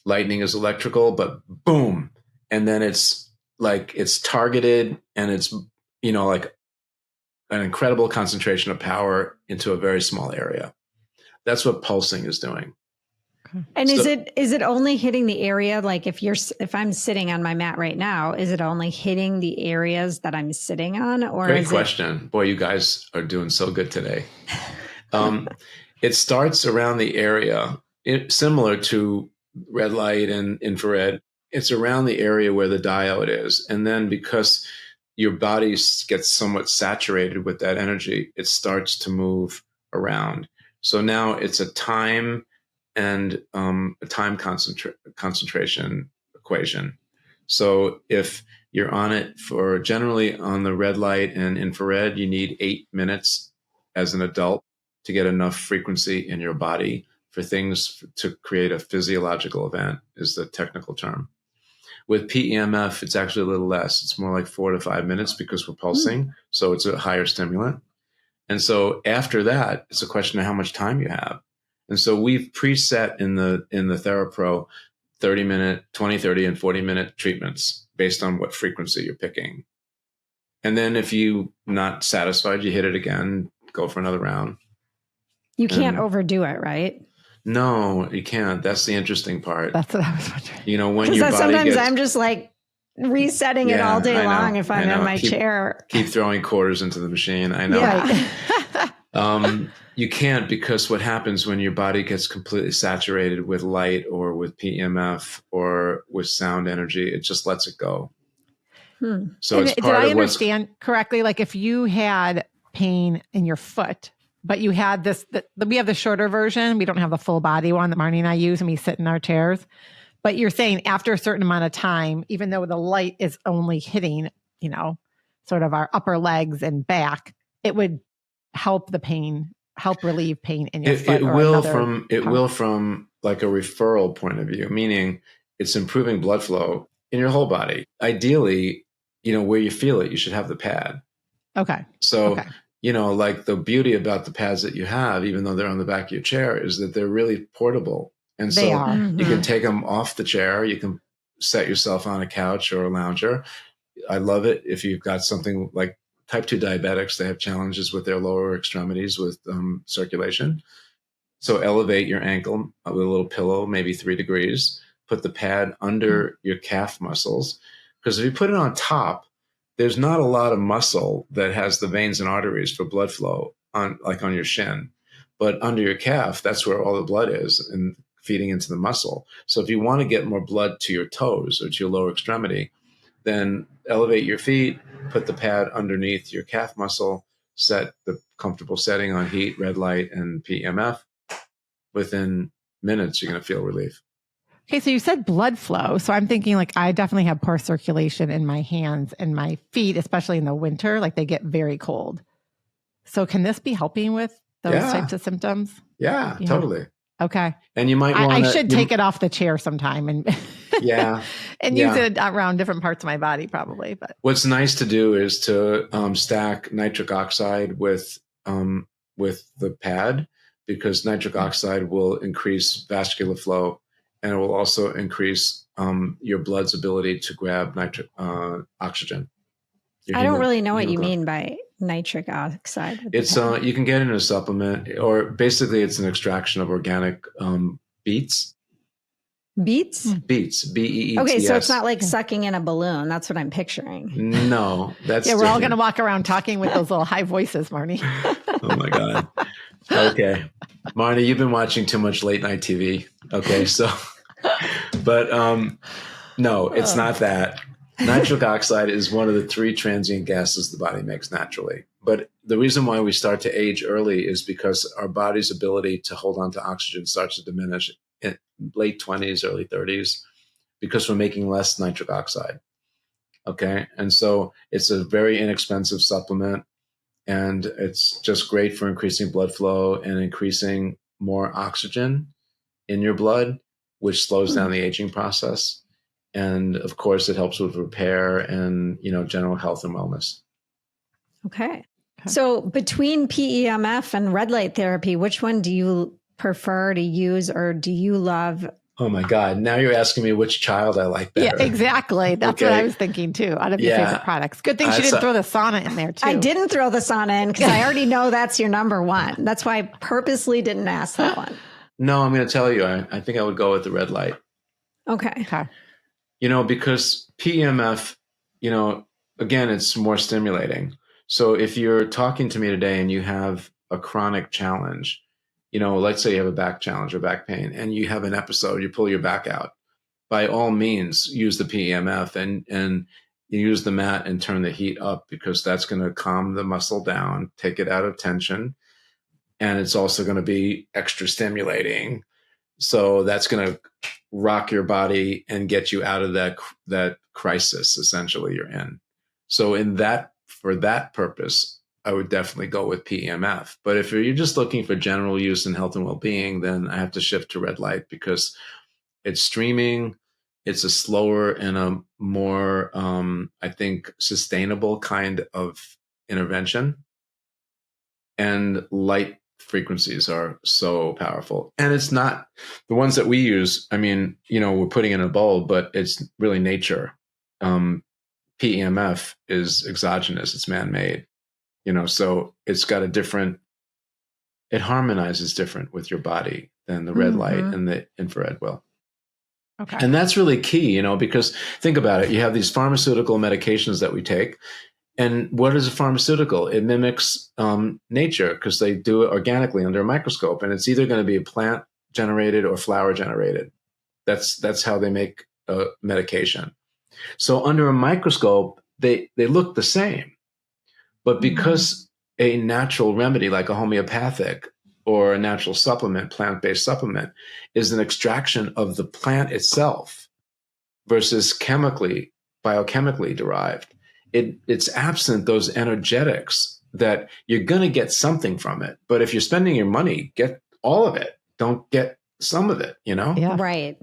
[SPEAKER 3] Lightning is electrical, but boom. And then it's like it's targeted and it's, you know, like an incredible concentration of power into a very small area. That's what pulsing is doing.
[SPEAKER 1] And so, is it only hitting the area? Like if I'm sitting on my mat right now, is it only hitting the areas that I'm sitting on? Or
[SPEAKER 3] great question. Boy, you guys are doing so good today. It starts around the area, similar to red light and infrared. It's around the area where the diode is. And then because your body gets somewhat saturated with that energy, it starts to move around. So now it's a time and a time concentration equation. So if you're on it for generally on the red light and infrared, you need 8 minutes as an adult to get enough frequency in your body for things to create a physiological event is the technical term. With PEMF, it's actually a little less. It's more like 4 to 5 minutes because we're pulsing. So it's a higher stimulant. And so after that, it's a question of how much time you have. And so we've preset in the TheraPro 30-minute, 20, 30, and 40-minute treatments based on what frequency you're picking. And then if you're not satisfied, you hit it again, go for another round.
[SPEAKER 1] You can't overdo it, right?
[SPEAKER 3] No, you can't. That's the interesting part.
[SPEAKER 2] That's what I was wondering.
[SPEAKER 3] You know, when your body
[SPEAKER 1] sometimes I'm just like resetting it all day long if I'm in my chair.
[SPEAKER 3] Keep throwing quarters into the machine. I know.
[SPEAKER 1] Yeah.
[SPEAKER 3] You can't, because what happens when your body gets completely saturated with light or with PEMF or with sound energy, it just lets it go. So it's part
[SPEAKER 2] did I understand correctly? Like if you had pain in your foot, but you had we have the shorter version. We don't have the full body one that Marnie and I use, and we sit in our chairs. But you're saying after a certain amount of time, even though the light is only hitting, you know, sort of our upper legs and back, it would help the pain, help relieve pain in your foot.
[SPEAKER 3] It will from like a referral point of view, meaning it's improving blood flow in your whole body. Ideally, you know, where you feel it, you should have the pad.
[SPEAKER 2] Okay.
[SPEAKER 3] So, you know, like the beauty about the pads that you have, even though they're on the back of your chair, is that they're really portable. And so you can take them off the chair. You can set yourself on a couch or a lounger. I love it if you've got something like type 2 diabetics. They have challenges with their lower extremities with circulation. So elevate your ankle with a little pillow, maybe 3 degrees. Put the pad under your calf muscles. Because if you put it on top, there's not a lot of muscle that has the veins and arteries for blood flow on your shin. But under your calf, that's where all the blood is and feeding into the muscle. So if you want to get more blood to your toes or to your lower extremity, then elevate your feet, put the pad underneath your calf muscle, set the comfortable setting on heat, red light, and PEMF. Within minutes, you're going to feel relief.
[SPEAKER 2] Okay, so you said blood flow. So I'm thinking like I definitely have poor circulation in my hands and my feet, especially in the winter, like they get very cold. So can this be helping with those types of symptoms?
[SPEAKER 3] Yeah, totally.
[SPEAKER 2] Okay.
[SPEAKER 3] And you might want
[SPEAKER 2] I should take it off the chair sometime and and use it around different parts of my body probably. But
[SPEAKER 3] what's nice to do is to stack nitric oxide with the pad, because nitric oxide will increase vascular flow, and it will also increase your blood's ability to grab oxygen.
[SPEAKER 1] I don't really know what you mean by nitric oxide.
[SPEAKER 3] It's you can get it in a supplement, or basically it's an extraction of organic beets.
[SPEAKER 1] Beets?
[SPEAKER 3] Beets, B-E-E-T-S.
[SPEAKER 1] Okay, so it's not like sucking in a balloon. That's what I'm picturing.
[SPEAKER 3] No, that's
[SPEAKER 2] we're all going to walk around talking with those little high voices, Marnie.
[SPEAKER 3] Oh my God. Okay. Marnie, you've been watching too much late night TV. Okay, so, but no, it's not that. Nitric oxide is one of the 3 transient gases the body makes naturally. But the reason why we start to age early is because our body's ability to hold on to oxygen starts to diminish in late 20s, early 30s, because we're making less nitric oxide. Okay. And so it's a very inexpensive supplement, and it's just great for increasing blood flow and increasing more oxygen in your blood, which slows down the aging process. And of course, it helps with repair and, general health and wellness.
[SPEAKER 1] Okay. So between PEMF and red light therapy, which one do you prefer to use, or do you love?
[SPEAKER 3] Oh my God. Now you're asking me which child I like better.
[SPEAKER 2] Yeah, exactly. That's what I was thinking too, out of your favorite products. Good thing she didn't throw the sauna in there too.
[SPEAKER 1] I didn't throw the sauna in because I already know that's your number one. That's why I purposely didn't ask that one.
[SPEAKER 3] No, I'm going to tell you, I think I would go with the red light.
[SPEAKER 1] Okay.
[SPEAKER 3] Because PEMF, again, it's more stimulating. So if you're talking to me today and you have a chronic challenge, let's say you have a back challenge or back pain, and you have an episode, you pull your back out, by all means, use the PEMF and you use the mat and turn the heat up, because that's going to calm the muscle down, take it out of tension. And it's also going to be extra stimulating. So that's going to rock your body and get you out of that crisis, essentially, you're in. So for that purpose, I would definitely go with PEMF. But if you're just looking for general use in health and well-being, then I have to shift to red light, because it's streaming. It's a slower and a more, I think, sustainable kind of intervention. And light frequencies are so powerful. And it's not the ones that we use. I mean, we're putting in a bulb, but it's really nature. PEMF is exogenous. It's man-made, so it's got it harmonizes different with your body than the red light and the infrared will. Okay. And that's really key, because think about it. You have these pharmaceutical medications that we take. And what is a pharmaceutical? It mimics nature, because they do it organically under a microscope, and it's either going to be plant generated or flower generated. That's how they make a medication. So under a microscope, they look the same, but because a natural remedy like a homeopathic or a natural supplement, plant-based supplement, is an extraction of the plant itself versus biochemically derived, it's absent those energetics that you're going to get something from it. But if you're spending your money, get all of it. Don't get some of it,
[SPEAKER 2] Yeah.
[SPEAKER 1] Right.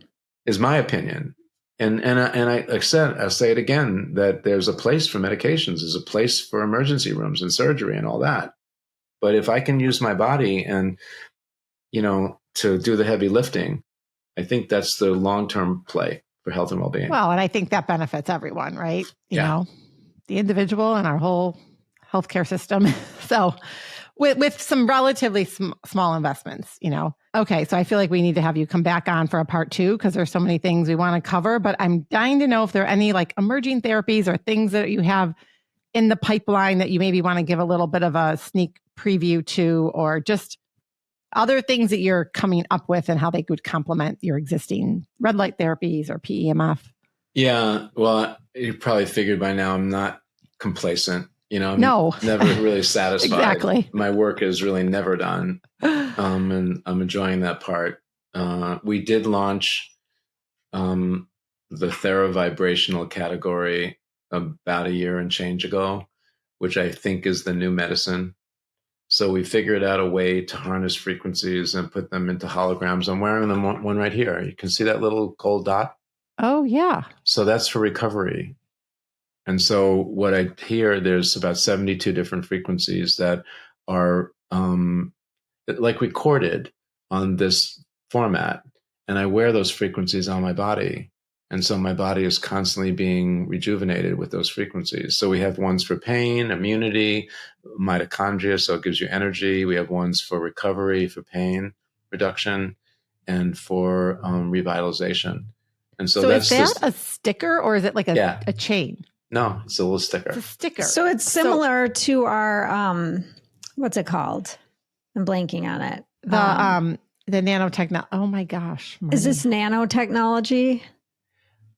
[SPEAKER 3] Is my opinion. And I'll say it again, that there's a place for medications. There's a place for emergency rooms and surgery and all that. But if I can use my body and, to do the heavy lifting, I think that's the long-term play for health and well-being.
[SPEAKER 2] Well, and I think that benefits everyone, right? You know, the individual and our whole healthcare system. So with some relatively small investments, Okay, so I feel like we need to have you come back on for a part 2, because there's so many things we want to cover, but I'm dying to know if there are any emerging therapies or things that you have in the pipeline that you maybe want to give a little bit of a sneak preview to, or just other things that you're coming up with and how they could complement your existing red light therapies or PEMF.
[SPEAKER 3] Yeah, well, you probably figured by now I'm not complacent. I'm never really satisfied.
[SPEAKER 2] Exactly.
[SPEAKER 3] My work is really never done. And I'm enjoying that part. We did launch the theravibrational category about a year and change ago, which I think is the new medicine. So we figured out a way to harness frequencies and put them into holograms. I'm wearing them one right here. You can see that little gold dot?
[SPEAKER 2] Oh, yeah.
[SPEAKER 3] So that's for recovery. And so what I hear, there's about 72 different frequencies that are like recorded on this format. And I wear those frequencies on my body. And so my body is constantly being rejuvenated with those frequencies. So we have ones for pain, immunity, mitochondria, so it gives you energy. We have ones for recovery, for pain reduction, and for revitalization. And so that's
[SPEAKER 2] is that a sticker or is it like a chain?
[SPEAKER 3] No, it's a little sticker.
[SPEAKER 2] It's a sticker.
[SPEAKER 1] So it's similar to our, what's it called? I'm blanking on it.
[SPEAKER 2] The nanotechnology. Oh my gosh. Marnie.
[SPEAKER 1] Is this nanotechnology?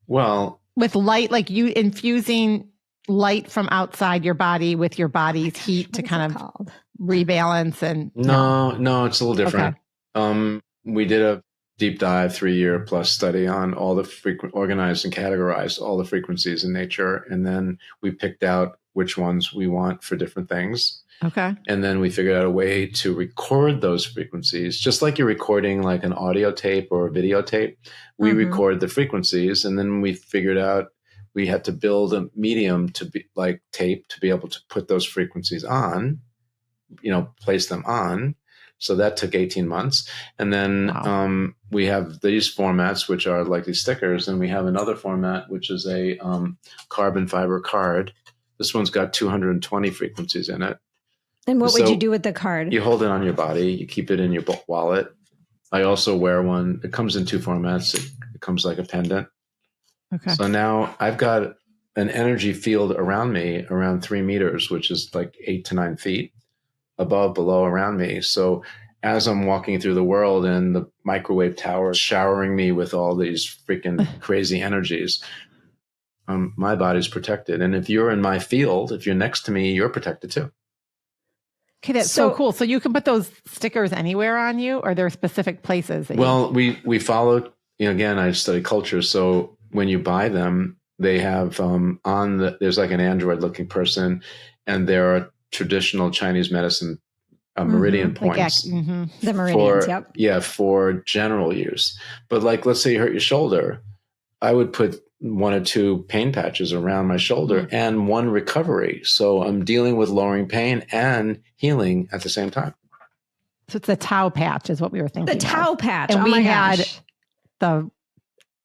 [SPEAKER 3] Well,
[SPEAKER 2] with light, like you infusing light from outside your body with your body's heat to kind of rebalance and
[SPEAKER 3] no, it's a little different. Okay. We did a deep dive 3-year plus study on all the organized and categorized all the frequencies in nature. And then we picked out which ones we want for different things.
[SPEAKER 2] Okay.
[SPEAKER 3] And then we figured out a way to record those frequencies, just like you're recording like an audio tape or a videotape. We record the frequencies, and then we figured out we had to build a medium to be like tape to be able to put those frequencies on, place them on. So that took 18 months. And then we have these formats, which are like these stickers. And we have another format, which is a carbon fiber card. This one's got 220 frequencies in it.
[SPEAKER 1] And what would you do with the card?
[SPEAKER 3] You hold it on your body. You keep it in your wallet. I also wear one. It comes in 2 formats. It comes like a pendant.
[SPEAKER 2] Okay.
[SPEAKER 3] So now I've got an energy field around me around 3 meters, which is like 8 to 9 feet above, below, around me. So as I'm walking through the world and the microwave tower is showering me with all these freaking crazy energies, my body's protected. And if you're in my field, if you're next to me, you're protected too.
[SPEAKER 2] Okay, that's so cool. So you can put those stickers anywhere on you, or there are specific places?
[SPEAKER 3] We follow, again, I study culture. So when you buy them, they have there's like an Android looking person, and there are traditional Chinese medicine meridian points.
[SPEAKER 1] The meridians, yep.
[SPEAKER 3] Yeah, for general use. But like, let's say you hurt your shoulder, I would put 1 or 2 pain patches around my shoulder and 1 recovery. So I'm dealing with lowering pain and healing at the same time.
[SPEAKER 2] So it's the Tau patch is what we were thinking.
[SPEAKER 1] The Tau patch.
[SPEAKER 2] And we had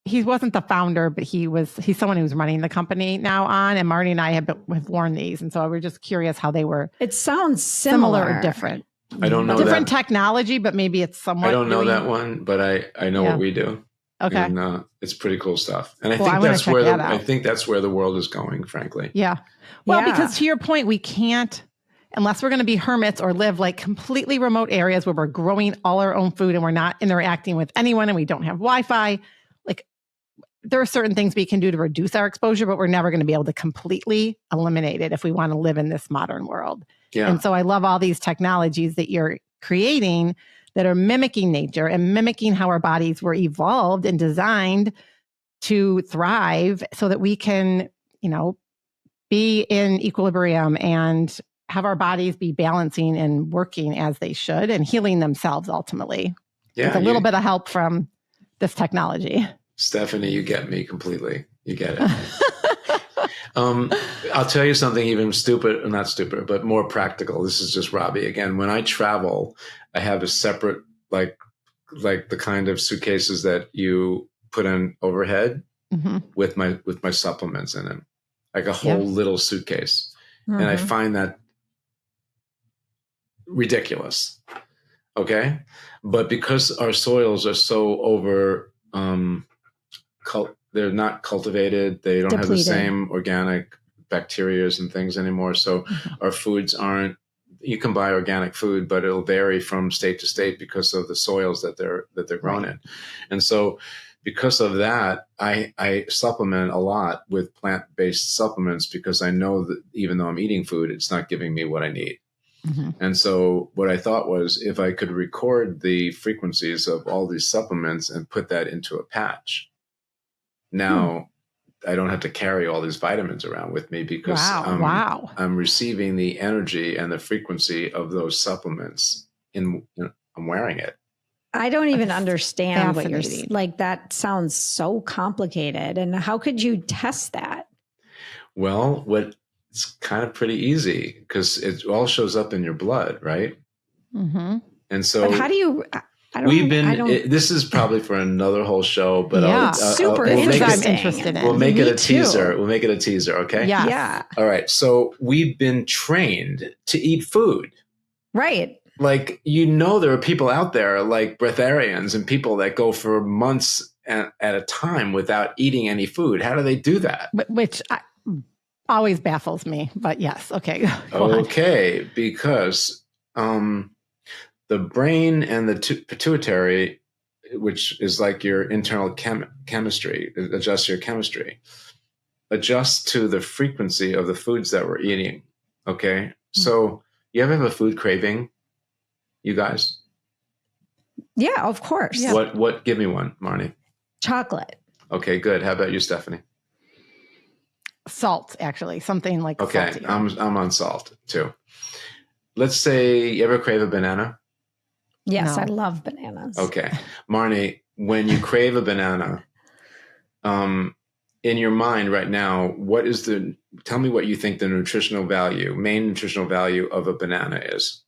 [SPEAKER 2] he wasn't the founder, but he's someone who's running the company now on. And Marnie and I have worn these. And so we're just curious how they were.
[SPEAKER 1] It sounds similar
[SPEAKER 2] or different.
[SPEAKER 3] I don't know
[SPEAKER 2] different technology, but maybe it's somewhat.
[SPEAKER 3] I don't know that one, but I know what we do.
[SPEAKER 2] Okay.
[SPEAKER 3] And it's pretty cool stuff. And I think that's where the world is going, frankly.
[SPEAKER 2] Yeah. Well, because to your point, we can't, unless we're going to be hermits or live like completely remote areas where we're growing all our own food and we're not interacting with anyone and we don't have Wi-Fi. Like there are certain things we can do to reduce our exposure, but we're never going to be able to completely eliminate it if we want to live in this modern world. Yeah. And so I love all these technologies that you're creating that are mimicking nature and mimicking how our bodies were evolved and designed to thrive so that we can, be in equilibrium and have our bodies be balancing and working as they should and healing themselves ultimately. Yeah, with a little bit of help from this technology.
[SPEAKER 3] Stephanie, you get me completely. You get it. I'll tell you something even not stupid, but more practical. This is just Robby. Again, when I travel, I have a separate, like the kind of suitcases that you put in overhead with my supplements in it, like a whole little suitcase. And I find that ridiculous. Okay. But because our soils are so they're not cultivated. They don't have the same organic bacteria and things anymore. So our foods aren't, you can buy organic food, but it'll vary from state to state because of the soils that they're grown in. And so because of that, I supplement a lot with plant-based supplements because I know that even though I'm eating food, it's not giving me what I need. And so what I thought was if I could record the frequencies of all these supplements and put that into a patch, Now I don't have to carry all these vitamins around with me because I'm receiving the energy and the frequency of those supplements I'm wearing it.
[SPEAKER 1] I don't even understand what you're like. That sounds so complicated. And how could you test that?
[SPEAKER 3] Well, it's kind of pretty easy because it all shows up in your blood, right?
[SPEAKER 2] Mm-hmm.
[SPEAKER 3] And so,
[SPEAKER 1] but how do you?
[SPEAKER 3] This is probably for another whole show, but
[SPEAKER 1] super interesting.
[SPEAKER 2] I'm interested in.
[SPEAKER 3] We'll make it a teaser. We'll make it a teaser. Okay.
[SPEAKER 1] Yeah.
[SPEAKER 3] All right. So we've been trained to eat food.
[SPEAKER 1] Right.
[SPEAKER 3] Like, there are people out there like breatharians and people that go for months at a time without eating any food. How do they do that?
[SPEAKER 2] Which always baffles me. But yes. Okay.
[SPEAKER 3] Okay. Because the brain and the pituitary, which is like your internal chemistry, adjusts your chemistry, adjusts to the frequency of the foods that we're eating. Okay. So you ever have a food craving? You guys?
[SPEAKER 1] Yeah, of course.
[SPEAKER 3] Yeah. What? Give me one, Marnie.
[SPEAKER 1] Chocolate.
[SPEAKER 3] Okay, good. How about you, Stephanie?
[SPEAKER 2] Salt, actually. Something like
[SPEAKER 3] salty. I'm on salt too. Let's say you ever crave a banana?
[SPEAKER 1] Yes, I love bananas.
[SPEAKER 3] Okay. Marnie, when you crave a banana, in your mind right now, tell me what you think the main nutritional value of a banana is.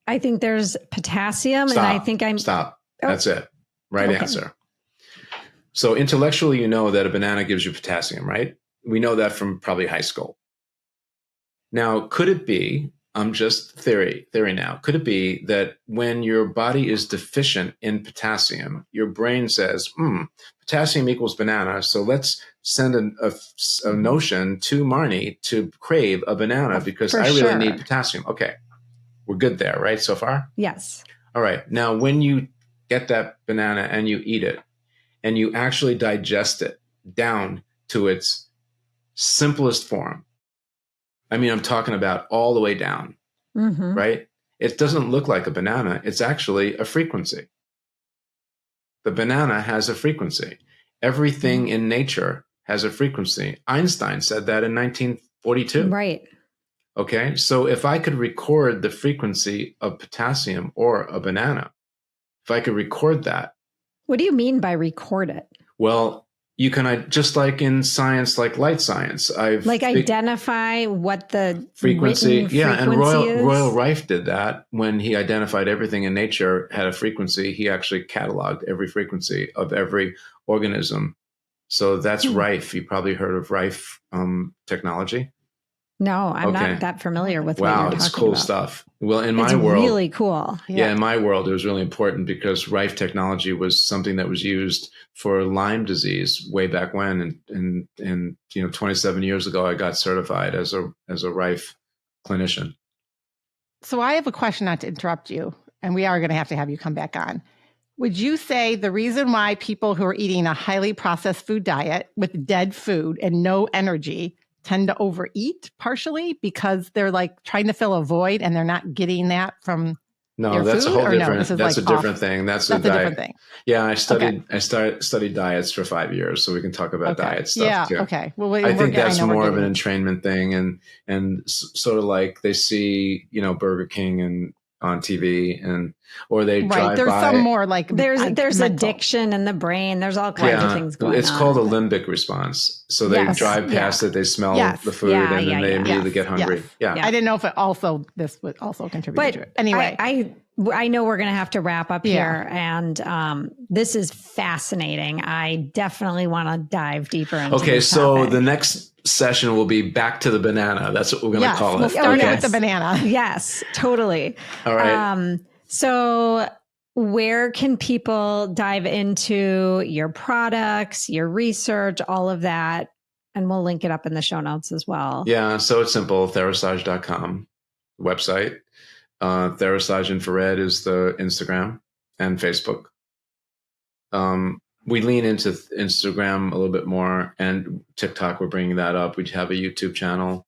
[SPEAKER 1] I think there's potassium.
[SPEAKER 3] Stop.
[SPEAKER 1] And I think
[SPEAKER 3] Stop. That's it. Right answer. So intellectually, you know that a banana gives you potassium, right? We know that from probably high school. Now, could it be, I'm just theory now, could it be that when your body is deficient in potassium, your brain says, potassium equals banana, so let's send a notion to Marnie to crave a banana because I really need potassium. Okay. We're good there, right, so far?
[SPEAKER 1] Yes.
[SPEAKER 3] All right. Now, when you get that banana and you eat it and you actually digest it down to its simplest form, I mean, I'm talking about all the way down, right? It doesn't look like a banana. It's actually a frequency. The banana has a frequency. Everything in nature has a frequency. Einstein said that in 1942.
[SPEAKER 1] Right.
[SPEAKER 3] Okay, so if I could record the frequency of potassium or a banana, if I could record that.
[SPEAKER 1] What do you mean by record it?
[SPEAKER 3] Well, you can, just like in science, like light science,
[SPEAKER 1] identify what the
[SPEAKER 3] frequency. Yeah, and Royal
[SPEAKER 1] is?
[SPEAKER 3] Rife did that when he identified everything in nature had a frequency. He actually cataloged every frequency of every organism. So that's Rife. You probably heard of Rife technology.
[SPEAKER 1] No, I'm not that familiar with what you're talking about. Wow, it's
[SPEAKER 3] cool stuff. Well, in my world,
[SPEAKER 1] it's really cool.
[SPEAKER 3] Yeah, in my world, it was really important because Rife technology was something that was used for Lyme disease way back when, and 27 years ago, I got certified as a Rife clinician.
[SPEAKER 2] So I have a question, not to interrupt you, and we are going to have you come back on. Would you say the reason why people who are eating a highly processed food diet with dead food and no energy tend to overeat partially because they're like trying to fill a void and they're not getting that from their
[SPEAKER 3] that's
[SPEAKER 2] food?
[SPEAKER 3] A whole different.
[SPEAKER 2] No,
[SPEAKER 3] that's like a different thing. That's a different thing. Yeah, I studied diets for 5 years, so we can talk about diet stuff too.
[SPEAKER 2] Okay. Well,
[SPEAKER 3] I think that's more of an entrainment thing, and sort of like they see Burger King and on TV or they drive
[SPEAKER 2] there's
[SPEAKER 3] by.
[SPEAKER 2] Some more like
[SPEAKER 1] there's addiction in the brain. There's all kinds of things going on.
[SPEAKER 3] It's called a limbic response. So they drive past it, they smell the food, and then they immediately get hungry. Yeah.
[SPEAKER 2] I didn't know if this would also contribute to it. Anyway,
[SPEAKER 1] I know we're going to have to wrap up here, and this is fascinating. I definitely want to dive deeper into this topic.
[SPEAKER 3] The next session will be back to the banana. That's what we're going to call it.
[SPEAKER 2] We'll start with the banana.
[SPEAKER 1] Yes, totally.
[SPEAKER 3] All right.
[SPEAKER 1] So where can people dive into your products, your research, all of that? And we'll link it up in the show notes as well.
[SPEAKER 3] Yeah. So it's simple. Therasage.com website. Therasage Infrared is the Instagram and Facebook. We lean into Instagram a little bit more, and TikTok, we're bringing that up. We have a YouTube channel,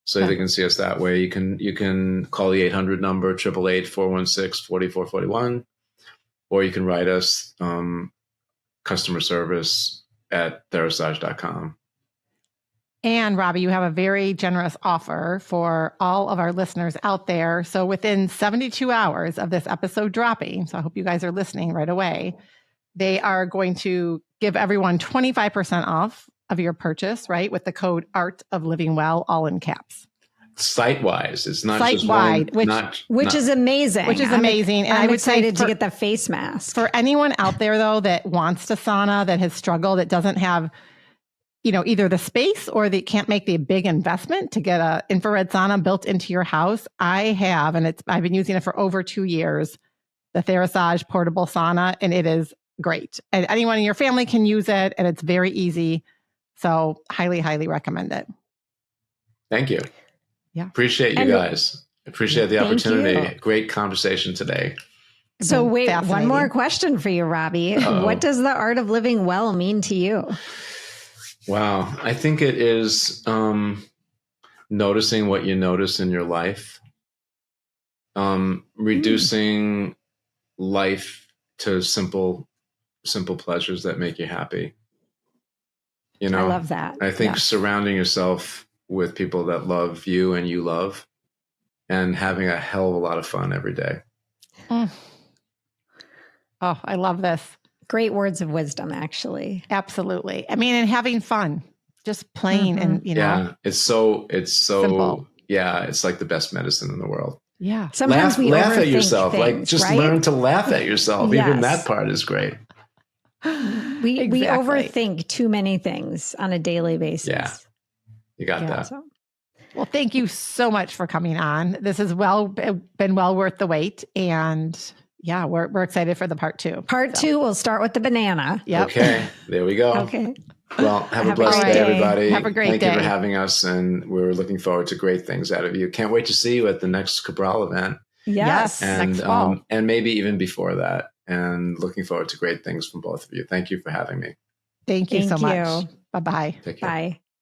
[SPEAKER 3] so they can see us that way. You can call the 800 number, 888-416-4441, or you can write us customer service at therasage.com.
[SPEAKER 2] And Robby, you have a very generous offer for all of our listeners out there. So within 72 hours of this episode dropping, so I hope you guys are listening right away, they are going to give everyone 25% off of your purchase, right? With the code Art of Living Well, all in caps.
[SPEAKER 3] Site-wise, it's not
[SPEAKER 2] Site-wide,
[SPEAKER 3] just one,
[SPEAKER 2] which
[SPEAKER 1] is amazing.
[SPEAKER 2] Which is amazing.
[SPEAKER 1] And
[SPEAKER 2] I would
[SPEAKER 1] excited
[SPEAKER 2] say
[SPEAKER 1] to get the face mask.
[SPEAKER 2] For anyone out there, though, that wants to sauna, that has struggled, that doesn't have, either the space or they can't make the big investment to get an infrared sauna built into your house, I have, and I've been using it for over 2 years, the Therasage portable sauna, and it is great. And anyone in your family can use it, and it's very easy. So highly, highly recommend it.
[SPEAKER 3] Thank you.
[SPEAKER 2] Yeah.
[SPEAKER 3] Appreciate you guys. Appreciate the opportunity.
[SPEAKER 1] You.
[SPEAKER 3] Great conversation today.
[SPEAKER 1] So wait, one more question for you, Robby. What does the art of living well mean to you?
[SPEAKER 3] Wow. I think it is noticing what you notice in your life, reducing life to simple pleasures that make you happy. I
[SPEAKER 1] love that.
[SPEAKER 3] I think surrounding yourself with people that love you and you love, and having a hell of a lot of fun every day.
[SPEAKER 2] Oh, I love this.
[SPEAKER 1] Great words of wisdom, actually.
[SPEAKER 2] Absolutely. I mean, and having fun, just playing and,
[SPEAKER 3] Yeah, it's so
[SPEAKER 2] simple.
[SPEAKER 3] Yeah, it's like the best medicine in the world.
[SPEAKER 2] Yeah.
[SPEAKER 1] Sometimes we
[SPEAKER 3] laugh at
[SPEAKER 1] overthink
[SPEAKER 3] yourself.
[SPEAKER 1] things,
[SPEAKER 3] Like just
[SPEAKER 1] right?
[SPEAKER 3] learn to laugh at yourself.
[SPEAKER 1] Yes.
[SPEAKER 3] Even that part is great.
[SPEAKER 1] We overthink too many things on a daily basis.
[SPEAKER 3] Yeah. You got that.
[SPEAKER 1] So.
[SPEAKER 2] Well, thank you so much for coming on. This has been well worth the wait. And yeah, we're excited for the part 2.
[SPEAKER 1] Part 2, we'll start with the banana.
[SPEAKER 2] Yep.
[SPEAKER 3] Okay. There we go.
[SPEAKER 1] Okay.
[SPEAKER 3] Well, have a blessed day, everybody.
[SPEAKER 2] Have a great day.
[SPEAKER 3] Thank you for having us. And we're looking forward to great things out of you. Can't wait to see you at the next Cabral event.
[SPEAKER 1] Yes.
[SPEAKER 3] And,
[SPEAKER 2] next fall.
[SPEAKER 3] And maybe even before that. And looking forward to great things from both of you. Thank you for having me.
[SPEAKER 2] Thank you so much. Bye-bye.
[SPEAKER 3] Take care.
[SPEAKER 1] Bye.